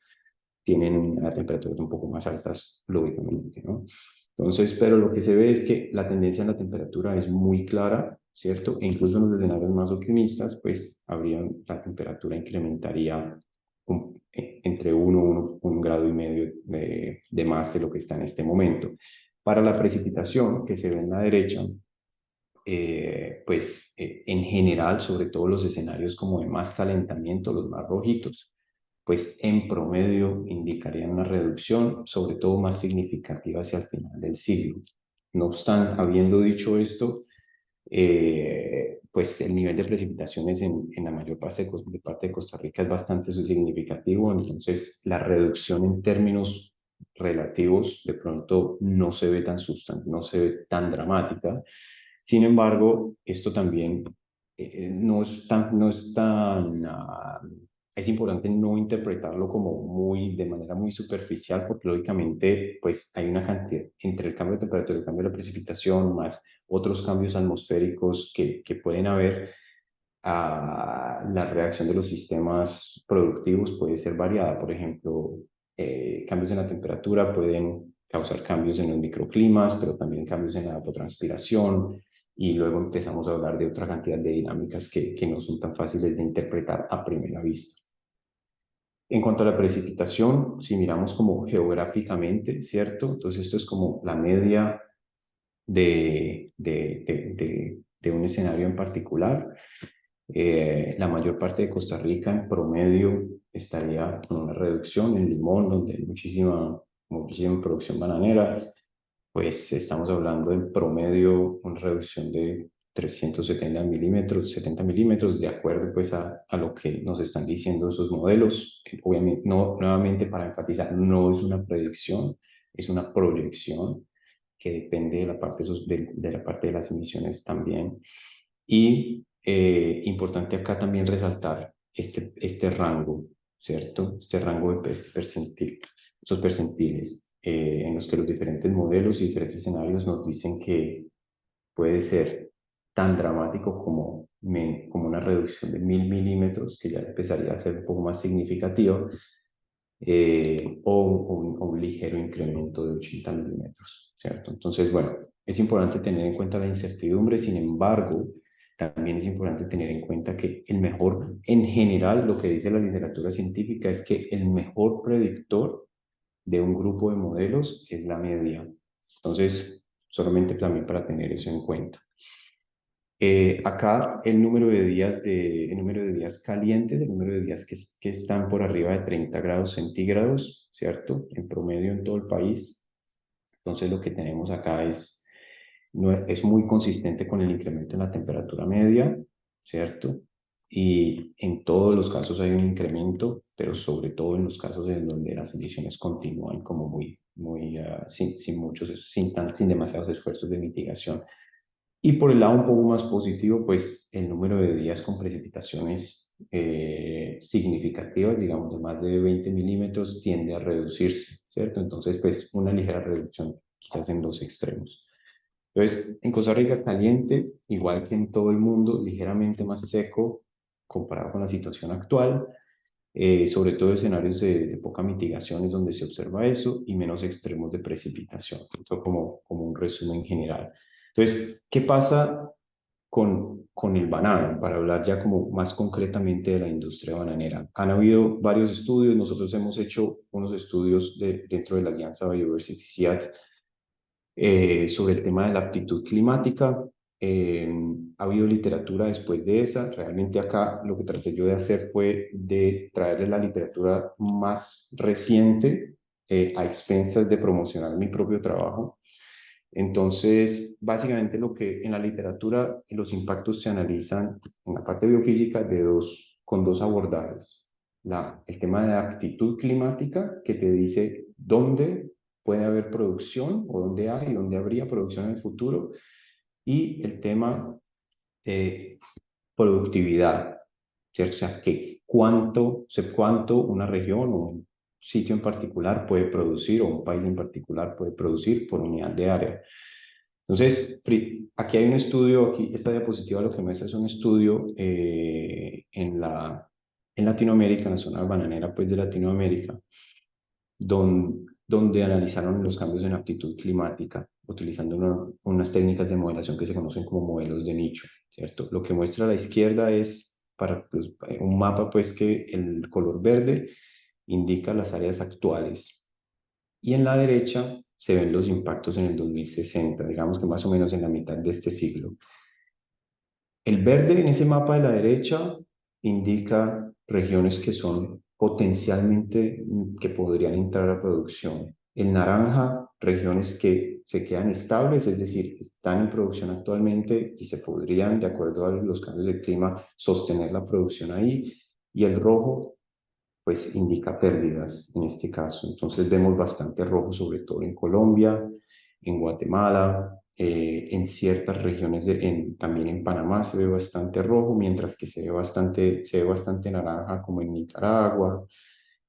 tienen a temperaturas un poco más altas, lógicamente, ¿no? Entonces, pero lo que se ve es que la tendencia en la temperatura es muy clara, ¿cierto? E incluso en los escenarios más optimistas, pues la temperatura incrementaría entre 1 grado y medio de más de lo que está en este momento. Para la precipitación, que se ve en la derecha, en general, sobre todo los escenarios como de más calentamiento, los más rojitos, pues en promedio indicarían una reducción, sobre todo más significativa hacia el final del siglo. No obstante, habiendo dicho esto, pues el nivel de precipitaciones en la mayor parte de Costa Rica es bastante significativo, entonces la reducción en términos relativos de pronto no se ve no se ve tan dramática. Sin embargo, esto también no es tan es importante no interpretarlo como de manera muy superficial, porque lógicamente pues hay una cantidad entre el cambio de temperatura y el cambio de la precipitación, más otros cambios atmosféricos que pueden haber. La reacción de los sistemas productivos puede ser variada. Por ejemplo, cambios en la temperatura pueden causar cambios en los microclimas, pero también cambios en la evapotranspiración. Y luego empezamos a hablar de otra cantidad de dinámicas que no son tan fáciles de interpretar a primera vista. En cuanto a la precipitación, si miramos como geográficamente, ¿cierto? Entonces esto es como la media de un escenario en particular. La mayor parte de Costa Rica en promedio estaría con una reducción en Limón, donde hay muchísima producción bananera, pues estamos hablando en promedio una reducción de 370 milímetros, 70 milímetros, de acuerdo pues a lo que nos están diciendo esos modelos. Obviamente, no, nuevamente para enfatizar, no es una predicción, es una proyección que depende de la parte de la parte de las emisiones también. Y importante acá también resaltar este rango, ¿cierto? Este rango de percentil, esos percentiles, en los que los diferentes modelos y diferentes escenarios nos dicen que puede ser tan dramático como una reducción de 1000 milímetros, que ya empezaría a ser un poco más significativo, o un ligero incremento de 80 milímetros, ¿cierto? Entonces, bueno, es importante tener en cuenta la incertidumbre. Sin embargo, también es importante tener en cuenta que en general, lo que dice la literatura científica es que el mejor predictor de un grupo de modelos es la media. Entonces, solamente también para tener eso en cuenta. Acá el número de días calientes, el número de días que están por arriba de 30 grados centígrados, ¿cierto? En promedio en todo el país. Entonces lo que tenemos acá es muy consistente con el incremento en la temperatura media, ¿cierto? Y en todos los casos hay un incremento, pero sobre todo en los casos en donde las emisiones continúan como sin demasiados esfuerzos de mitigación. Y por el lado un poco más positivo, pues el número de días con precipitaciones significativas, digamos de más de 20 milímetros, tiende a reducirse, ¿cierto? Entonces, pues una ligera reducción quizás en los extremos. Entonces, en Costa Rica caliente, igual que en todo el mundo, ligeramente más seco comparado con la situación actual, sobre todo escenarios de poca mitigación es donde se observa eso y menos extremos de precipitación. Esto como un resumen general. Entonces, ¿qué pasa con el banano? Para hablar ya como más concretamente de la industria bananera. Han habido varios estudios, nosotros hemos hecho unos estudios dentro de la Alianza Biodiversity SIAT sobre el tema de la aptitud climática. Ha habido literatura después de esa. Realmente acá lo que traté yo de hacer fue de traerle la literatura más reciente a expensas de promocionar mi propio trabajo. Entonces, básicamente lo que en la literatura los impactos se analizan en la parte biofísica con dos abordajes. El tema de aptitud climática, que te dice dónde puede haber producción o dónde habría producción en el futuro, y el tema de productividad, ¿cierto? O sea, cuánto una región o un sitio en particular puede producir o un país en particular puede producir por unidad de área. Entonces, aquí hay un estudio, aquí esta diapositiva lo que muestra es un estudio en Latinoamérica, en la zona bananera pues, de Latinoamérica, donde analizaron los cambios en aptitud climática, utilizando unas técnicas de modelación que se conocen como modelos de nicho, ¿cierto? Lo que muestra a la izquierda es pues, un mapa pues, que el color verde indica las áreas actuales y en la derecha se ven los impactos en el 2060, digamos que más o menos en la mitad de este siglo. El verde en ese mapa de la derecha indica regiones que son potencialmente que podrían entrar a producción. El naranja, regiones que se quedan estables, es decir, están en producción actualmente y se podrían, de acuerdo a los cambios del clima, sostener la producción ahí. Y el rojo, pues indica pérdidas en este caso. Entonces vemos bastante rojo, sobre todo en Colombia, en Guatemala, En ciertas regiones, también en Panamá se ve bastante rojo, mientras que se ve bastante naranja como en Nicaragua,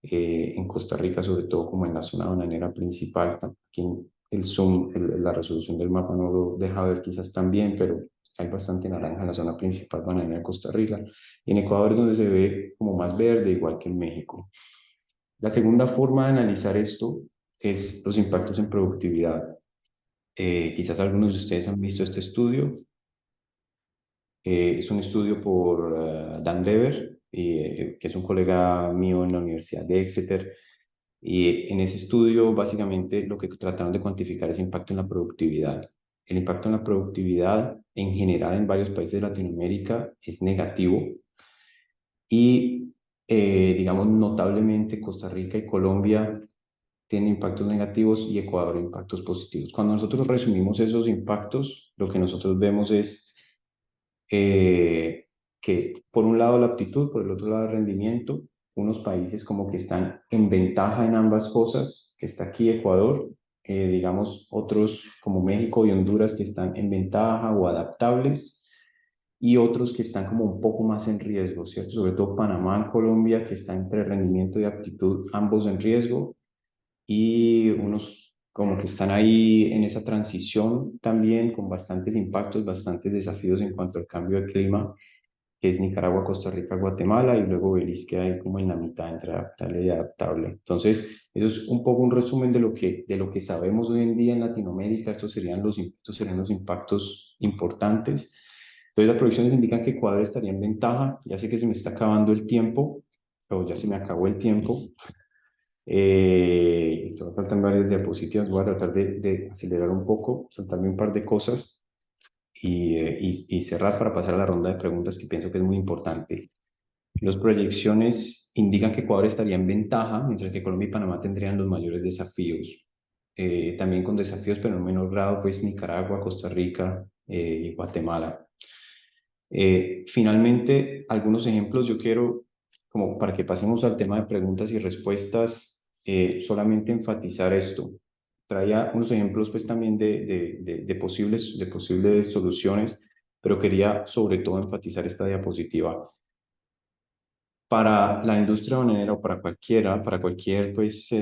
en Costa Rica, sobre todo como en la zona bananera principal. Aquí el zoom, la resolución del mapa no lo deja ver quizás tan bien, pero hay bastante naranja en la zona principal bananera de Costa Rica. Y en Ecuador es donde se ve como más verde, igual que en México. La segunda forma de analizar esto es los impactos en productividad. Quizás algunos de ustedes han visto este estudio. Es un estudio por Dan Dever, que es un colega mío en la Universidad de Exeter. Y en ese estudio, básicamente, lo que trataron de cuantificar es impacto en la productividad. El impacto en la productividad, en general, en varios países de Latinoamérica, es negativo. Y, digamos, notablemente, Costa Rica y Colombia tienen impactos negativos y Ecuador impactos positivos. Cuando nosotros resumimos esos impactos, lo que nosotros vemos es que por un lado la aptitud, por el otro lado el rendimiento, unos países como que están en ventaja en ambas cosas, que está aquí Ecuador, digamos otros como México y Honduras que están en ventaja o adaptables, y otros que están como un poco más en riesgo, ¿cierto? Sobre todo Panamá, Colombia, que está entre rendimiento y aptitud, ambos en riesgo, y unos como que están ahí en esa transición también con bastantes impactos, bastantes desafíos en cuanto al cambio de clima, que es Nicaragua, Costa Rica, Guatemala, y luego Belice queda ahí como en la mitad entre adaptable y adaptable. Entonces, eso es un poco un resumen de lo que sabemos hoy en día en Latinoamérica. Estos serían los impactos importantes. Entonces, las proyecciones indican que Ecuador estaría en ventaja. Ya sé que se me está acabando el tiempo, o ya se me acabó el tiempo. Todavía faltan varias diapositivas. Voy a tratar de acelerar un poco, saltarme un par de cosas y cerrar para pasar a la ronda de preguntas que pienso que es muy importante. Las proyecciones indican que Ecuador estaría en ventaja, mientras que Colombia y Panamá tendrían los mayores desafíos. También con desafíos, pero en menor grado, pues Nicaragua, Costa Rica y Guatemala. Finalmente, algunos ejemplos yo quiero, como para que pasemos al tema de preguntas y respuestas, solamente enfatizar esto. Traía unos ejemplos pues también de posibles soluciones, pero quería sobre todo enfatizar esta diapositiva. Para la industria bananera o para cualquier pues,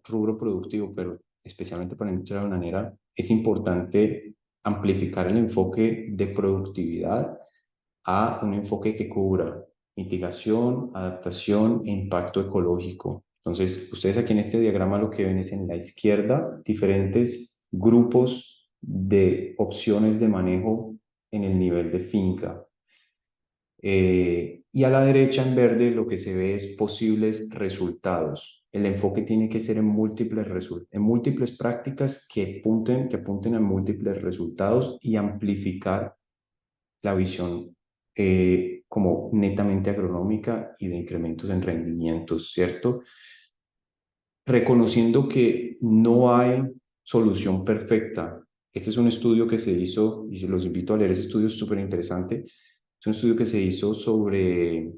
rubro productivo, pero especialmente para la industria bananera, es importante amplificar el enfoque de productividad a un enfoque que cubra mitigación, adaptación e impacto ecológico. Entonces, ustedes aquí en este diagrama lo que ven es en la izquierda diferentes grupos de opciones de manejo en el nivel de finca. Y a la derecha en verde lo que se ve es posibles resultados. El enfoque tiene que ser en múltiples prácticas que apunten a múltiples resultados y amplificar la visión como netamente agronómica y de incrementos en rendimientos, ¿cierto? Reconociendo que no hay solución perfecta. Este es un estudio que se hizo, y se los invito a leer, ese estudio es súper interesante. Es un estudio que se hizo sobre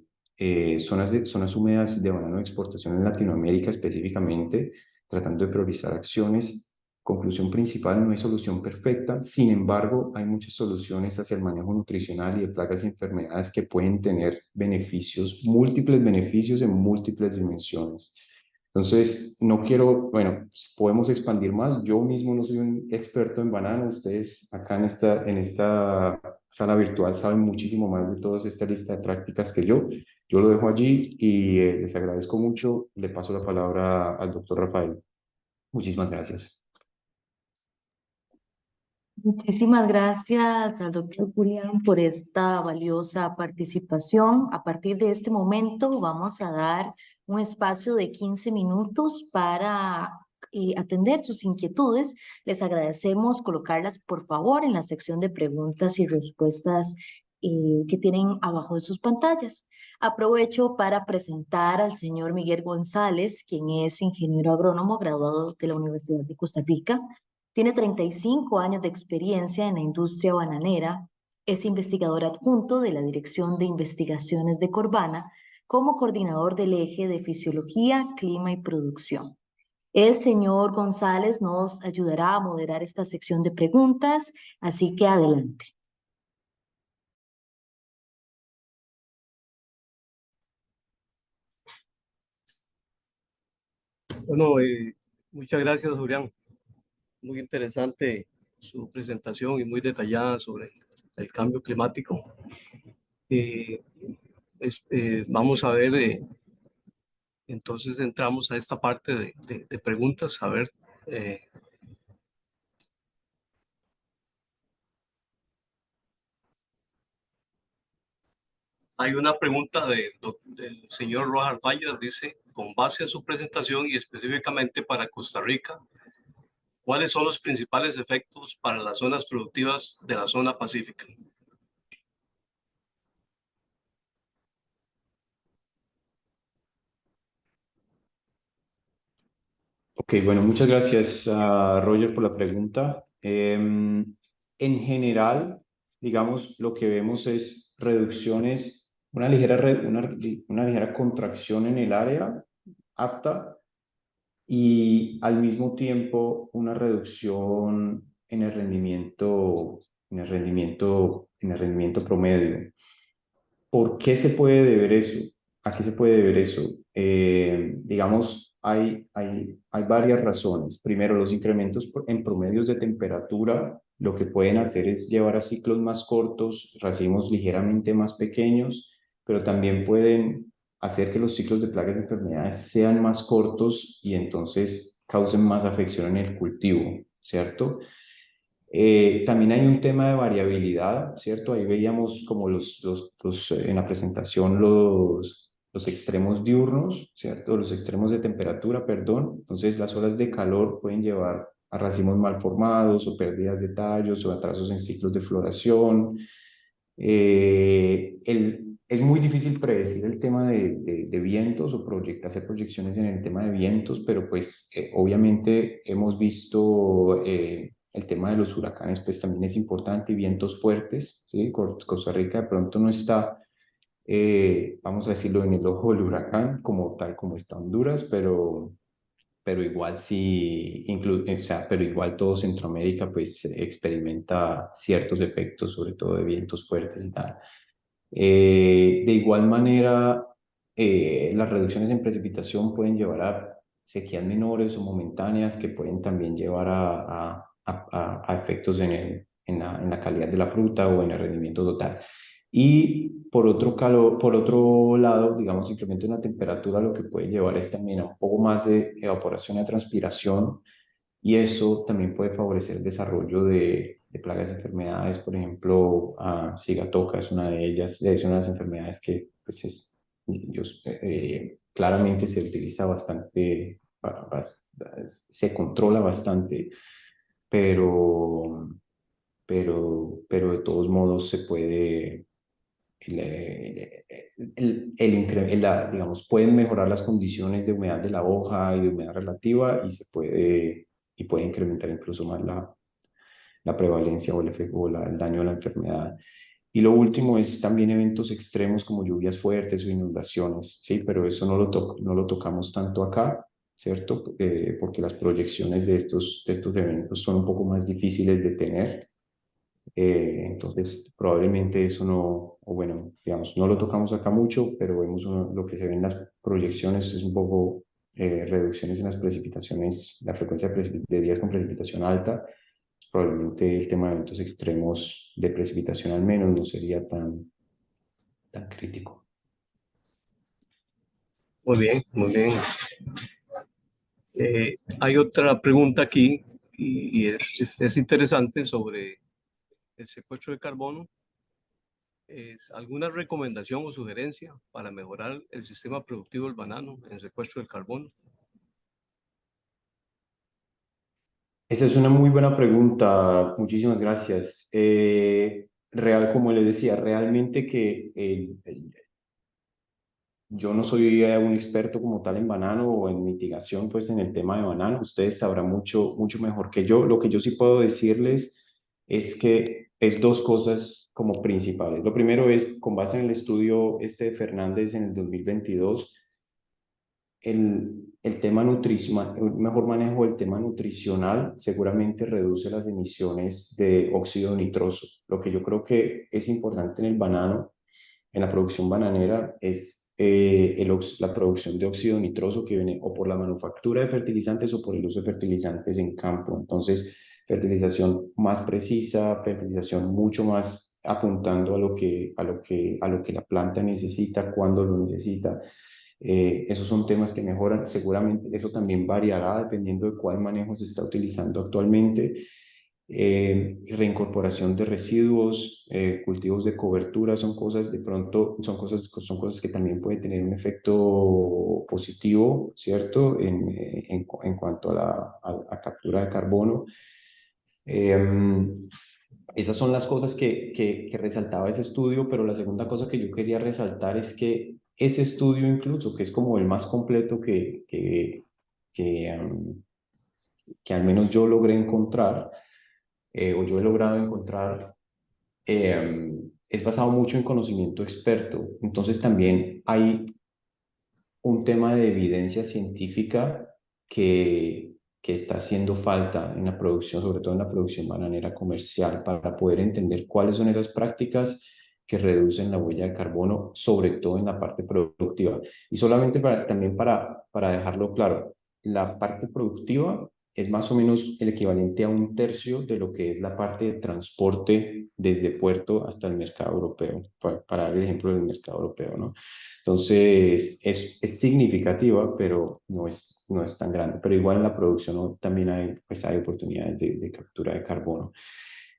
zonas húmedas de banano de exportación en Latinoamérica específicamente, tratando de priorizar acciones. Conclusión principal, no hay solución perfecta, sin embargo, hay muchas soluciones hacia el manejo nutricional y de plagas y enfermedades que pueden tener beneficios, múltiples beneficios en múltiples dimensiones. Entonces, no quiero, bueno, podemos expandir más. Yo mismo no soy un experto en banano. Ustedes acá en esta sala virtual saben muchísimo más de toda esta lista de prácticas que yo. Yo lo dejo allí y les agradezco mucho. Le paso la palabra al doctor Rafael. Muchísimas gracias. Muchísimas gracias al doctor Julián por esta valiosa participación. A partir de este momento vamos a dar un espacio de 15 minutos para atender sus inquietudes. Les agradecemos colocarlas, por favor, en la sección de preguntas y respuestas que tienen abajo de sus pantallas. Aprovecho para presentar al señor Miguel González, quien es ingeniero agrónomo graduado de la Universidad de Costa Rica. Tiene 35 años de experiencia en la industria bananera, es investigador adjunto de la Dirección de Investigaciones de Corvana como coordinador del eje de Fisiología, Clima y Producción. El señor González nos ayudará a moderar esta sección de preguntas, así que adelante. Bueno, muchas gracias, Julián. Muy interesante su presentación y muy detallada sobre el cambio climático. Vamos a ver, entonces entramos a esta parte de preguntas. A ver, hay una pregunta del señor Rojas Fallas, dice, con base en su presentación y específicamente para Costa Rica, ¿cuáles son los principales efectos para las zonas productivas de la zona pacífica? Ok, bueno, muchas gracias a Roger por la pregunta. En general, digamos, lo que vemos es reducciones, una ligera contracción en el área apta y al mismo tiempo una reducción en el rendimiento promedio. ¿Por qué se puede deber eso? ¿A qué se puede deber eso? Digamos, hay varias razones. Primero, los incrementos en promedios de temperatura lo que pueden hacer es llevar a ciclos más cortos, racimos ligeramente más pequeños, pero también pueden hacer que los ciclos de plagas y enfermedades sean más cortos y entonces causen más afección en el cultivo, ¿cierto? También hay un tema de variabilidad, ¿cierto? Ahí veíamos como en la presentación los extremos diurnos, ¿cierto? Los extremos de temperatura, perdón. Entonces las olas de calor pueden llevar a racimos mal formados o pérdidas de tallos o atrasos en ciclos de floración. Es muy difícil predecir el tema de vientos o hacer proyecciones en el tema de vientos, pero pues obviamente hemos visto el tema de los huracanes, pues también es importante y vientos fuertes, ¿sí? Costa Rica de pronto no está, vamos a decirlo, en el ojo del huracán como tal como está Honduras, pero igual sí, o sea, pero igual todo Centroamérica pues experimenta ciertos efectos, sobre todo de vientos fuertes y tal. De igual manera, las reducciones en precipitación pueden llevar a sequías menores o momentáneas que pueden también llevar a efectos en la calidad de la fruta o en el rendimiento total. Y por otro lado, digamos, incremento en la temperatura lo que puede llevar es también a un poco más de evaporación y transpiración y eso también puede favorecer el desarrollo de plagas y enfermedades. Por ejemplo, Sigatoka es una de ellas, es una de las enfermedades que pues claramente se utiliza bastante, se controla bastante, pero, pero de todos modos se puede, digamos, pueden mejorar las condiciones de humedad de la hoja y de humedad relativa y puede incrementar incluso más la prevalencia o el daño a la enfermedad. Y lo último es también eventos extremos como lluvias fuertes o inundaciones, ¿sí? Pero eso no lo tocamos tanto acá, ¿cierto? Porque las proyecciones de estos eventos son un poco más difíciles de tener. Entonces, probablemente eso no, o bueno, digamos, no lo tocamos acá mucho, pero vemos lo que se ve en las proyecciones es un poco reducciones en las precipitaciones, la frecuencia de días con precipitación alta. Probablemente el tema de eventos extremos de precipitación al menos no sería tan crítico. Muy bien, muy bien. Hay otra pregunta aquí y es interesante sobre el secuestro de carbono. ¿Es alguna recomendación o sugerencia para mejorar el sistema productivo del banano en el secuestro del carbono? Esa es una muy buena pregunta, muchísimas gracias. Como le decía, realmente que yo no soy un experto como tal en banano o en mitigación, pues en el tema de banano. Ustedes sabrán mucho mejor que yo. Lo que yo sí puedo decirles es que es dos cosas como principales. Lo primero es, con base en el estudio este de Fernández en el 2022, el tema nutricional, un mejor manejo del tema nutricional seguramente reduce las emisiones de óxido nitroso. Lo que yo creo que es importante en el banano, en la producción bananera, es la producción de óxido nitroso que viene o por la manufactura de fertilizantes o por el uso de fertilizantes en campo. Entonces, fertilización más precisa, fertilización mucho más apuntando a lo que la planta necesita, cuando lo necesita. Esos son temas que mejoran, seguramente eso también variará dependiendo de cuál manejo se está utilizando actualmente. Reincorporación de residuos, cultivos de cobertura, son cosas de pronto, son cosas que también pueden tener un efecto positivo, ¿cierto? En cuanto a a captura de carbono. Esas son las cosas que resaltaba ese estudio, pero la segunda cosa que yo quería resaltar es que ese estudio incluso, que es como el más completo que al menos yo logré encontrar, o yo he logrado encontrar, es basado mucho en conocimiento experto. Entonces también hay un tema de evidencia científica que está haciendo falta en la producción, sobre todo en la producción bananera comercial, para poder entender cuáles son esas prácticas que reducen la huella de carbono, sobre todo en la parte productiva. Y solamente también para dejarlo claro, la parte productiva es más o menos el equivalente a un tercio de lo que es la parte de transporte desde puerto hasta el mercado europeo, para dar el ejemplo del mercado europeo, ¿no? Entonces, es significativa, pero no es tan grande. Pero igual en la producción, ¿no?, también hay, pues hay oportunidades de captura de carbono.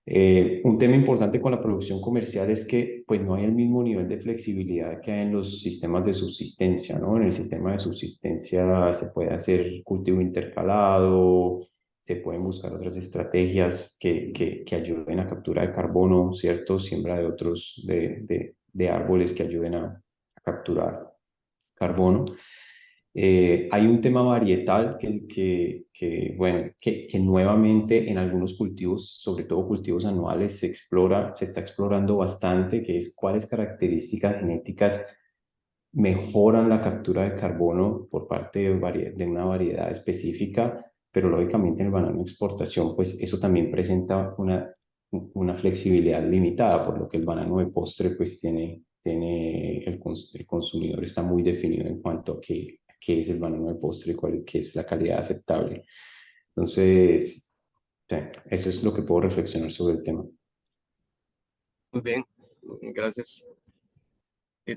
Un tema importante con la producción comercial es que pues, no hay el mismo nivel de flexibilidad que hay en los sistemas de subsistencia, ¿no? En el sistema de subsistencia se puede hacer cultivo intercalado, se pueden buscar otras estrategias que ayuden a captura de carbono, ¿cierto? Siembra de otros, de árboles que ayuden a capturar carbono. Hay un tema varietal bueno, que nuevamente en algunos cultivos, sobre todo cultivos anuales, se está explorando bastante, que es cuáles características genéticas mejoran la captura de carbono por parte de una variedad específica, pero lógicamente en el banano de exportación, pues eso también presenta una flexibilidad limitada, por lo que el banano de postre, pues el consumidor está muy definido en cuanto a qué es el banano de postre y qué es la calidad aceptable. Entonces, sí, eso es lo que puedo reflexionar sobre el tema. Muy bien, gracias.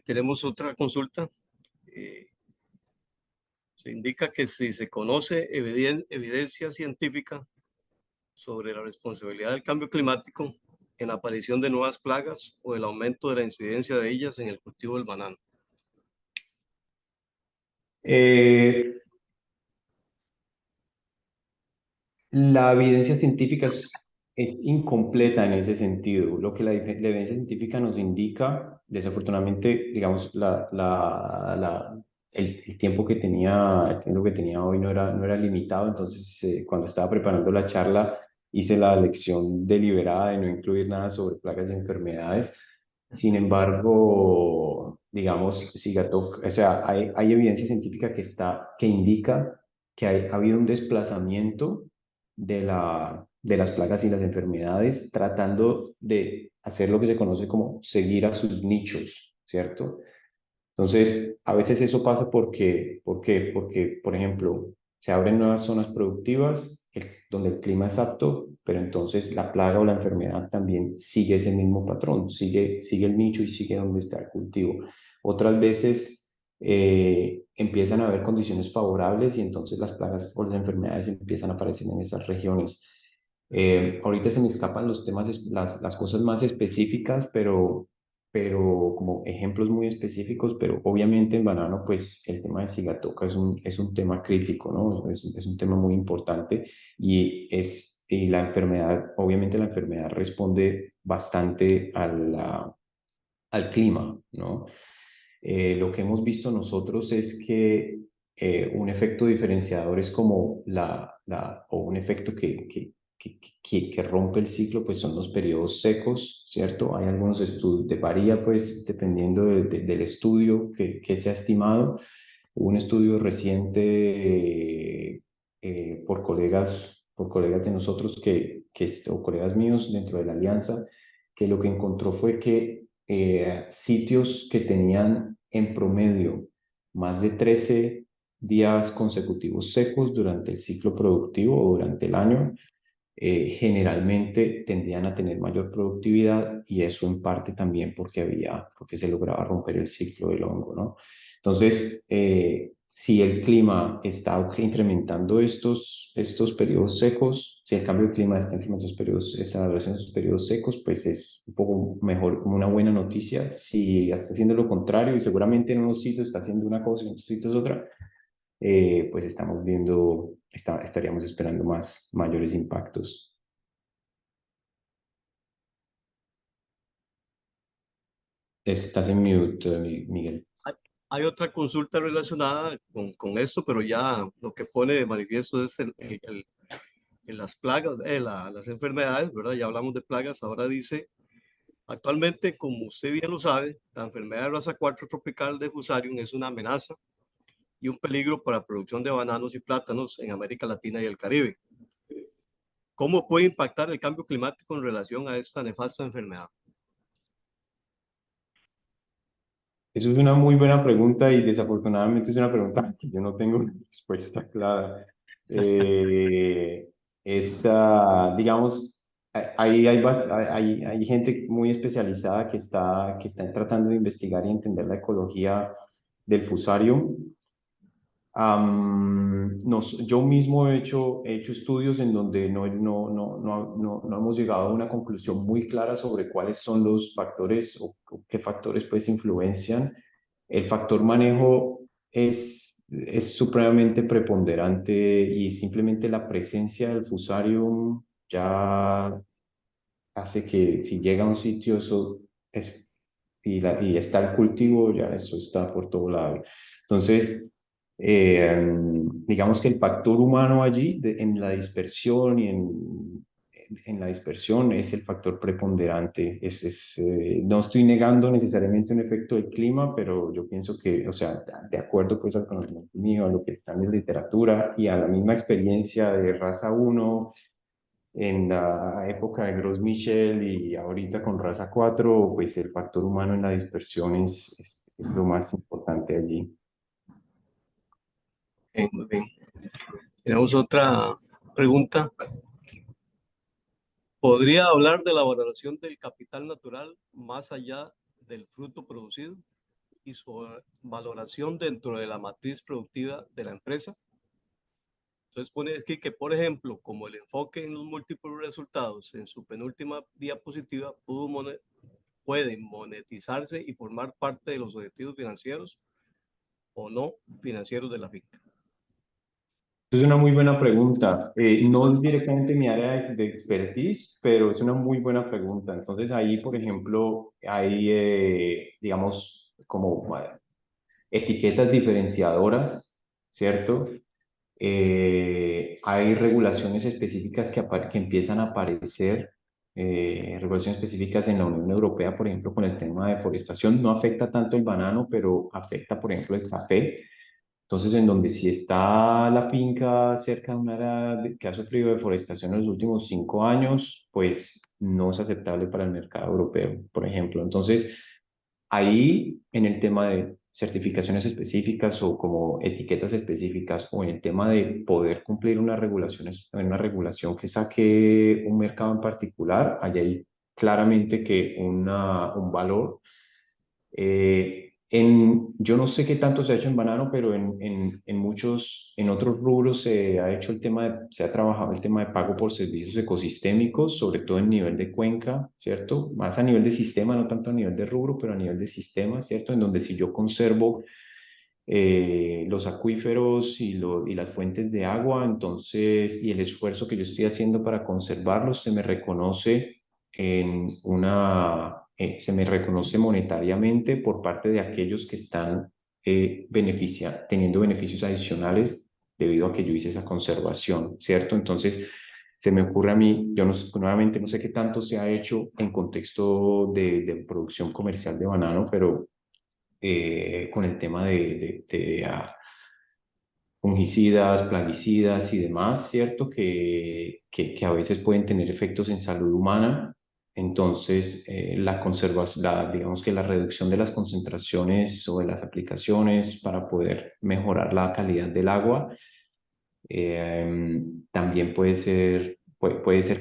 Tenemos otra consulta. Se indica que si se conoce evidencia científica sobre la responsabilidad del cambio climático en la aparición de nuevas plagas o el aumento de la incidencia de ellas en el cultivo del banano. Eh, La evidencia científica es incompleta en ese sentido. Lo que la evidencia científica nos indica, desafortunadamente, digamos, el tiempo el tiempo que tenía hoy no era limitado, entonces cuando estaba preparando la charla hice la elección deliberada de no incluir nada sobre plagas y enfermedades. Sin embargo, digamos, o sea, hay evidencia científica que indica que ha habido un desplazamiento de las plagas y las enfermedades, tratando de hacer lo que se conoce como seguir a sus nichos, ¿cierto? Entonces, a veces eso pasa porque, por ejemplo, se abren nuevas zonas productivas donde el clima es apto, pero entonces la plaga o la enfermedad también sigue ese mismo patrón, sigue el nicho y sigue donde está el cultivo. Otras veces empiezan a haber condiciones favorables y entonces las plagas o las enfermedades empiezan a aparecer en esas regiones. Ahorita se me escapan los temas, las cosas más específicas, pero como ejemplos muy específicos, pero obviamente en banano, pues el tema de cigatoca es un tema crítico, ¿no? Es un tema muy importante y la enfermedad, obviamente la enfermedad responde bastante al clima, ¿no? Lo que hemos visto nosotros es que un efecto diferenciador es como o un efecto que rompe el ciclo, pues son los periodos secos, ¿cierto? Hay algunos estudios, varía pues dependiendo del estudio que se ha estimado, Hubo un estudio reciente por colegas de nosotros o colegas míos dentro de la alianza, que lo que encontró fue que sitios que tenían en promedio más de 13 días consecutivos secos durante el ciclo productivo o durante el año, generalmente tendían a tener mayor productividad, y eso en parte también porque se lograba romper el ciclo del hongo, ¿no? Entonces, si el clima está incrementando estos periodos secos, si el cambio de clima está incrementando estos periodos secos, pues es un poco mejor, como una buena noticia. Si está haciendo lo contrario, y seguramente en unos sitios está haciendo una cosa y en otros sitios otra, pues estaríamos esperando mayores impactos. Estás en mute, Miguel. Hay otra consulta relacionada con esto, pero ya lo que pone de manifiesto es en las plagas, las enfermedades, ¿verdad? Ya hablamos de plagas, ahora dice, actualmente, como usted bien lo sabe, la enfermedad de raza 4 tropical de Fusarium es una amenaza y un peligro para la producción de bananos y plátanos en América Latina y el Caribe. ¿Cómo puede impactar el cambio climático en relación a esta nefasta enfermedad? Eso es una muy buena pregunta, y desafortunadamente es una pregunta que yo no tengo una respuesta clara. Digamos, hay gente muy especializada que está tratando de investigar y entender la ecología del fusarium. Yo mismo he hecho estudios en donde no hemos llegado a una conclusión muy clara sobre cuáles son los factores o qué factores pues influencian. El factor manejo es supremamente preponderante, y simplemente la presencia del fusarium ya hace que si llega a un sitio y está el cultivo, ya eso está por todo lado. Entonces, digamos que el factor humano allí, en la dispersión en la dispersión, es el factor preponderante. No estoy negando necesariamente un efecto del clima, pero yo pienso que, o sea, de acuerdo pues al conocimiento mío, a lo que está en la literatura y a la misma experiencia de raza uno en la época de Gros Michel y ahorita con raza 4, pues el factor humano en la dispersión es lo más importante allí. Muy bien. Tenemos otra pregunta. ¿Podría hablar de la valoración del capital natural más allá del fruto producido y su valoración dentro de la matriz productiva de la empresa? Entonces pone aquí que, por ejemplo, como el enfoque en los múltiples resultados en su penúltima diapositiva puede monetizarse y formar parte de los objetivos financieros o no financieros de la finca. Es una muy buena pregunta. No es directamente mi área de expertise, pero es una muy buena pregunta. Entonces ahí, por ejemplo, hay, digamos, como etiquetas diferenciadoras, ¿cierto? Hay regulaciones específicas que empiezan a aparecer, regulaciones específicas en la Unión Europea, por ejemplo, con el tema de deforestación. No afecta tanto el banano, pero afecta, por ejemplo, el café. Entonces, en donde si está la finca cerca de un área que ha sufrido deforestación en los últimos 5 años, pues no es aceptable para el mercado europeo, por ejemplo. Entonces, ahí en el tema de certificaciones específicas o como etiquetas específicas, o en el tema de poder cumplir una regulación que saque un mercado en particular, allá hay claramente que un valor. Yo no sé qué tanto se ha hecho en banano, pero en otros rubros se ha trabajado el tema de pago por servicios ecosistémicos, sobre todo en nivel de cuenca, ¿cierto? Más a nivel de sistema, no tanto a nivel de rubro, pero a nivel de sistema, ¿cierto? En donde si yo conservo los acuíferos y las fuentes de agua, entonces, y el esfuerzo que yo estoy haciendo para conservarlos, se me reconoce monetariamente por parte de aquellos que están teniendo beneficios adicionales debido a que yo hice esa conservación, ¿cierto? Entonces, se me ocurre a mí, yo no, nuevamente no sé qué tanto se ha hecho en contexto de producción comercial de banano, pero con el tema fungicidas, plaguicidas y demás, ¿cierto? Que a veces pueden tener efectos en salud humana. Entonces, la conservación, digamos que la reducción de las concentraciones o de las aplicaciones para poder mejorar la calidad del agua también puede ser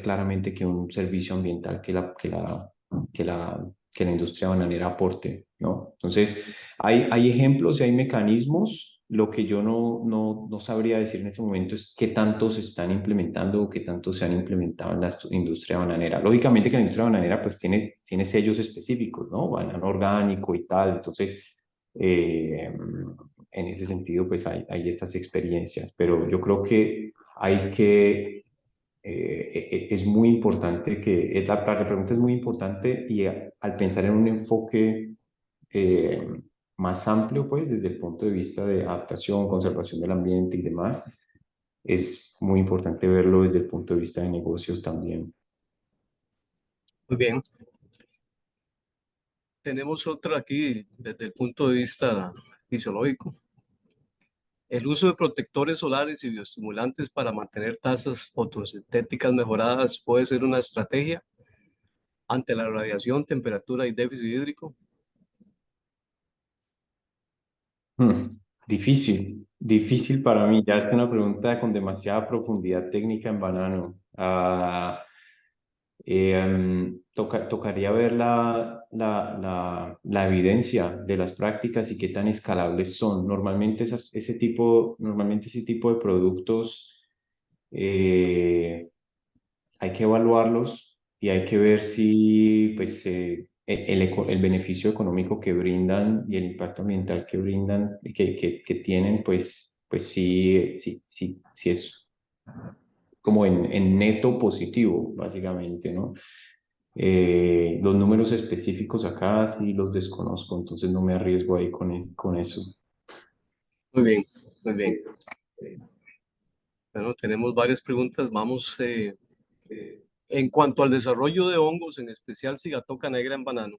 claramente que un servicio ambiental que la industria bananera aporte, ¿no? Entonces, hay ejemplos y hay mecanismos. Lo que yo no sabría decir en este momento es qué tanto se están implementando o qué tanto se han implementado en la industria bananera. Lógicamente que la industria bananera pues tiene sellos específicos, ¿no? Banano orgánico y tal. Entonces, eh, en ese sentido, pues hay estas experiencias, pero yo creo que es muy importante la pregunta es muy importante y al pensar en un enfoque eh, más amplio, pues desde el punto de vista de adaptación, conservación del ambiente y demás, es muy importante verlo desde el punto de vista de negocios también. Muy bien. Tenemos otra aquí desde el punto de vista fisiológico. El uso de protectores solares y bioestimulantes para mantener tasas fotosintéticas mejoradas puede ser una estrategia ante la radiación, temperatura y déficit hídrico. Difícil para mí. Ya es una pregunta con demasiada profundidad técnica en banano. Tocaría ver la evidencia de las prácticas y qué tan escalables son. Normalmente ese tipo de productos eh, hay que evaluarlos y hay que ver si pues, el beneficio económico que brindan y el impacto ambiental que brindan, que tienen, pues sí es como en neto positivo, básicamente, ¿no? Los números específicos acá sí los desconozco, entonces no me arriesgo ahí con eso. Muy bien, muy bien. Bueno, tenemos varias preguntas. Vamos, en cuanto al desarrollo de hongos, en especial cigatoca negra en banano,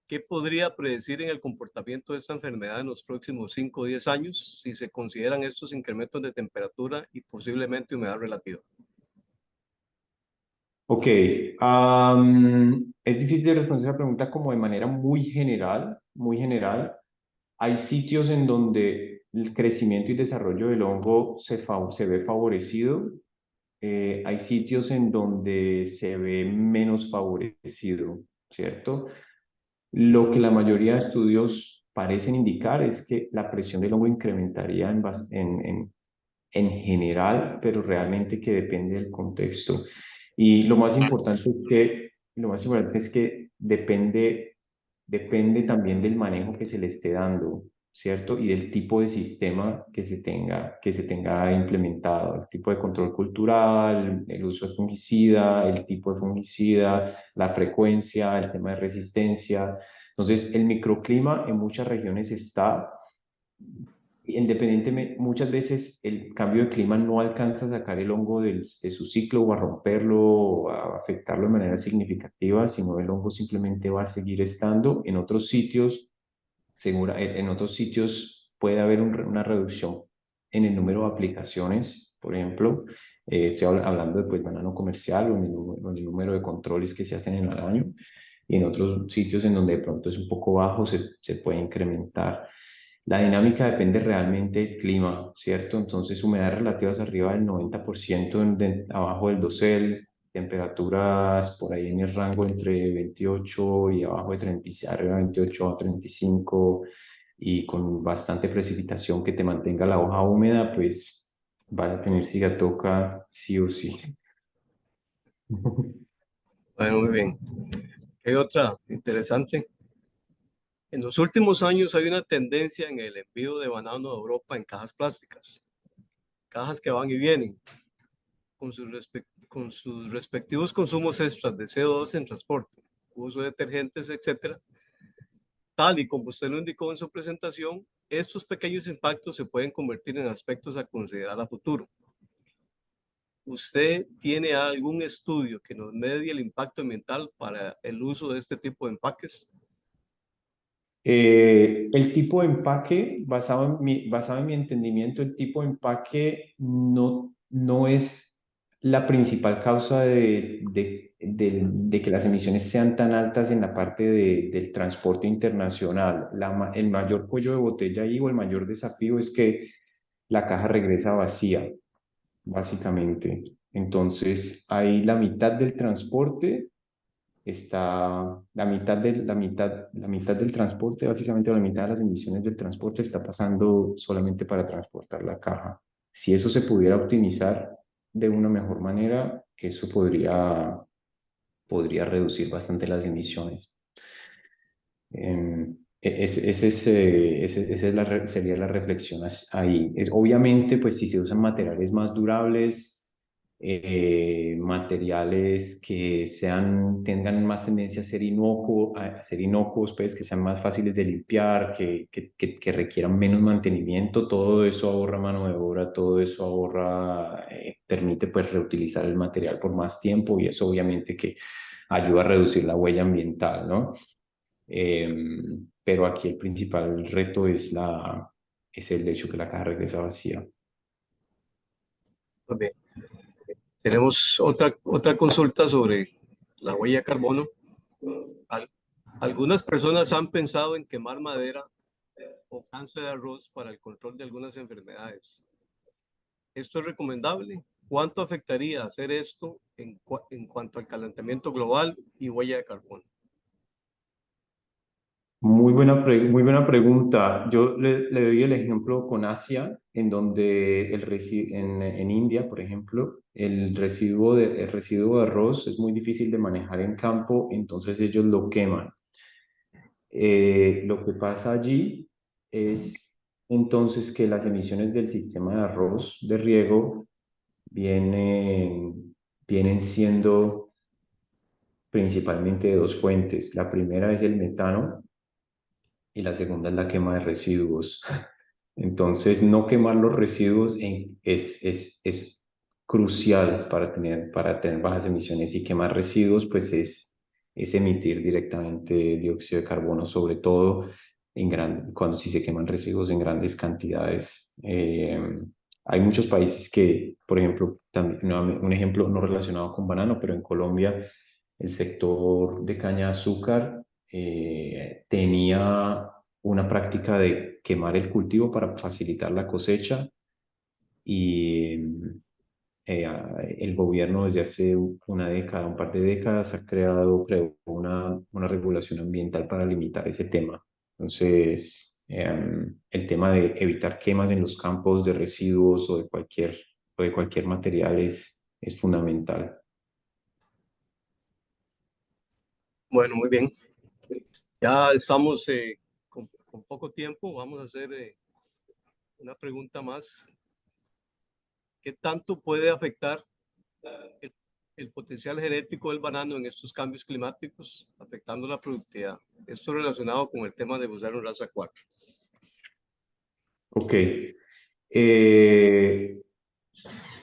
¿qué podría predecir en el comportamiento de esta enfermedad en los próximos 5 o 10 años si se consideran estos incrementos de temperatura y posiblemente humedad relativa? Ok, es difícil de responder esa pregunta como de manera muy general, muy general. Hay sitios en donde el crecimiento y desarrollo del hongo se ve favorecido. Hay sitios en donde se ve menos favorecido, ¿cierto? Lo que la mayoría de estudios parecen indicar es que la presión del hongo incrementaría en general, pero realmente que depende del contexto. Y lo más importante es que depende también del manejo que se le esté dando, ¿cierto? Y del tipo de sistema que se tenga implementado, el tipo de control cultural, el uso de fungicida, el tipo de fungicida, la frecuencia, el tema de resistencia. Entonces, el microclima en muchas regiones está independientemente, muchas veces el cambio de clima no alcanza a sacar el hongo de su ciclo o a romperlo o a afectarlo de manera significativa, sino el hongo simplemente va a seguir estando. En otros sitios, en otros sitios puede haber una reducción en el número de aplicaciones, por ejemplo. Estoy hablando de pues, banano comercial o en el número de controles que se hacen en el año. Y en otros sitios en donde de pronto es un poco bajo, se puede incrementar. La dinámica depende realmente del clima, ¿cierto? Entonces, humedades relativas arriba del 90%, abajo del dosel, temperaturas por ahí en el rango entre 28 y abajo de 36, arriba de 28 a 35 y con bastante precipitación que te mantenga la hoja húmeda, pues vas a tener cigatoca sí o sí. Bueno, muy bien. Hay otra interesante. En los últimos años hay una tendencia en el envío de banano de Europa en cajas plásticas, cajas que van y vienen, con sus respectivos consumos extras de CO2 en transporte, uso de detergentes, etcétera. Tal y como usted lo indicó en su presentación, estos pequeños impactos se pueden convertir en aspectos a considerar a futuro. ¿Usted tiene algún estudio que nos medie el impacto ambiental para el uso de este tipo de empaques? El tipo de empaque, basado en mi entendimiento, el tipo de empaque no es la principal causa de que las emisiones sean tan altas en la parte del transporte internacional. El mayor cuello de botella ahí o el mayor desafío es que la caja regresa vacía, básicamente. Entonces, ahí la mitad del transporte está, la mitad del transporte, básicamente la mitad de las emisiones del transporte está pasando solamente para transportar la caja. Si eso se pudiera optimizar de una mejor manera, eso podría reducir bastante las emisiones. Esa es sería la reflexión ahí. Obviamente, pues si se usan materiales más durables, materiales que tengan más tendencia a ser inocuos, pues que sean más fáciles de limpiar, que requieran menos mantenimiento, todo eso ahorra mano de obra, todo eso permite pues reutilizar el material por más tiempo y eso obviamente que ayuda a reducir la huella ambiental, ¿no? Pero aquí el principal reto es el hecho que la caja regresa vacía. Muy bien. Tenemos otra consulta sobre la huella de carbono. Algunas personas han pensado en quemar madera o cansa de arroz para el control de algunas enfermedades. ¿Esto es recomendable? ¿Cuánto afectaría hacer esto en cuanto al calentamiento global y huella de carbono? Muy buena pregunta. Yo le doy el ejemplo con Asia, en donde en India, por ejemplo, el residuo de arroz es muy difícil de manejar en campo, entonces ellos lo queman. Lo que pasa allí es entonces que las emisiones del sistema de arroz de riego vienen siendo principalmente de dos fuentes. La primera es el metano y la segunda es la quema de residuos. Entonces, no quemar los residuos es crucial para tener bajas emisiones y quemar residuos, pues es emitir directamente dióxido de carbono, sobre todo cuando si se queman residuos en grandes cantidades. Hay muchos países que, por ejemplo, un ejemplo no relacionado con banano, pero en Colombia el sector de caña de azúcar tenía una práctica de quemar el cultivo para facilitar la cosecha y el gobierno desde hace una década, un par de décadas, creó una regulación ambiental para limitar ese tema. Entonces, el tema de evitar quemas en los campos de residuos o de cualquier material es fundamental. Bueno, muy bien. Ya estamos con poco tiempo. Vamos a hacer una pregunta más. ¿Qué tanto puede afectar el potencial genético del banano en estos cambios climáticos, afectando la productividad? Esto relacionado con el tema de usar un raza 4. Ok.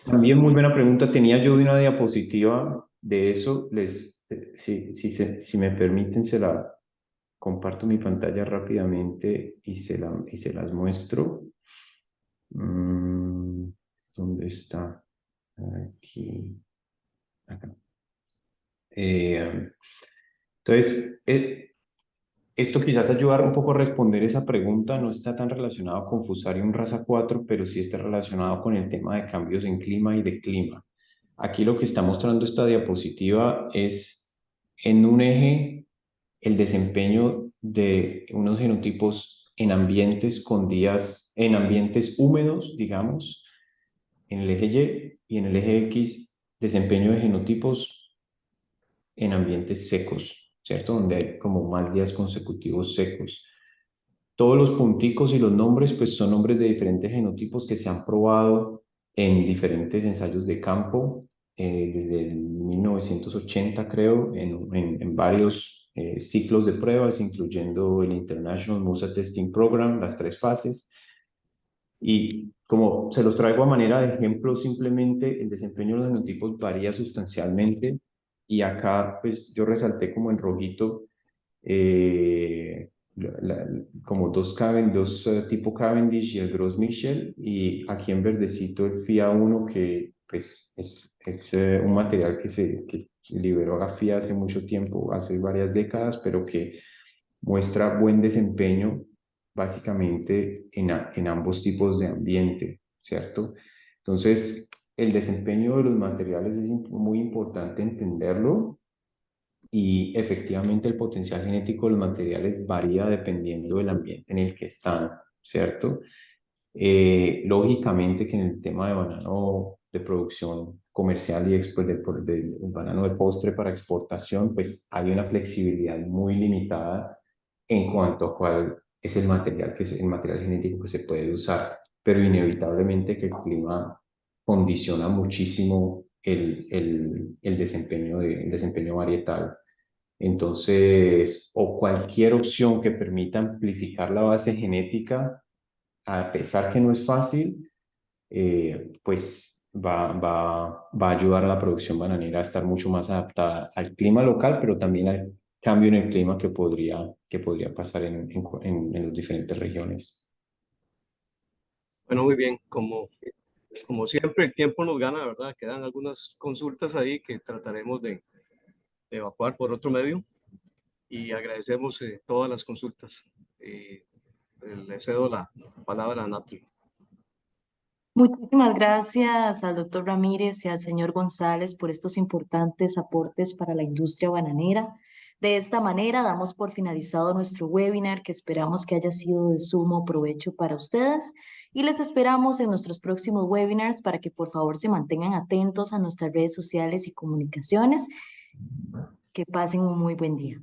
También muy buena pregunta. Tenía yo una diapositiva de eso. Si me permiten, se la comparto mi pantalla rápidamente y se las muestro. ¿Dónde está? Aquí. Acá. Entonces, esto quizás ayudar un poco a responder esa pregunta. No está tan relacionado con Fusarium raza 4, pero sí está relacionado con el tema de cambios en clima y de clima. Aquí lo que está mostrando esta diapositiva es en un eje el desempeño de unos genotipos en en ambientes húmedos, digamos, en el eje Y, y en el eje X, desempeño de genotipos en ambientes secos, ¿cierto? Donde hay como más días consecutivos secos. Todos los punticos y los nombres, pues son nombres de diferentes genotipos que se han probado en diferentes ensayos de campo, desde el 1980 creo, en varios ciclos de pruebas, incluyendo el International MUSA Testing Program, las 3 fases. Y como se los traigo a manera de ejemplo, simplemente el desempeño de los genotipos varía sustancialmente. Y acá, pues yo resalté como en rojito como dos tipo Cavendish y el Gros Michel, y aquí en verdecito el FIA 1 que pues es un material que liberó la FIA hace mucho tiempo, hace varias décadas, pero que muestra buen desempeño básicamente en ambos tipos de ambiente, ¿cierto? Entonces, el desempeño de los materiales es muy importante entenderlo y efectivamente el potencial genético de los materiales varía dependiendo del ambiente en el que están, ¿cierto? Lógicamente que en el tema de banano de producción comercial y del banano de postre para exportación, pues hay una flexibilidad muy limitada en cuanto a cuál es el material, el material genético que se puede usar, pero inevitablemente que el clima condiciona muchísimo el desempeño varietal. Entonces, o cualquier opción que permita amplificar la base genética, a pesar que no es fácil, pues va a ayudar a la producción bananera a estar mucho más adaptada al clima local, pero también al cambio en el clima que podría pasar en las diferentes regiones. Bueno, muy bien, como siempre, el tiempo nos gana, ¿verdad? Quedan algunas consultas ahí que trataremos de evacuar por otro medio y agradecemos todas las consultas. Le cedo la palabra a Natalie. Muchísimas gracias al doctor Ramírez y al señor González por estos importantes aportes para la industria bananera. De esta manera damos por finalizado nuestro webinar que esperamos que haya sido de sumo provecho para ustedes y les esperamos en nuestros próximos webinars para que por favor se mantengan atentos a nuestras redes sociales y comunicaciones. Que pasen un muy buen día.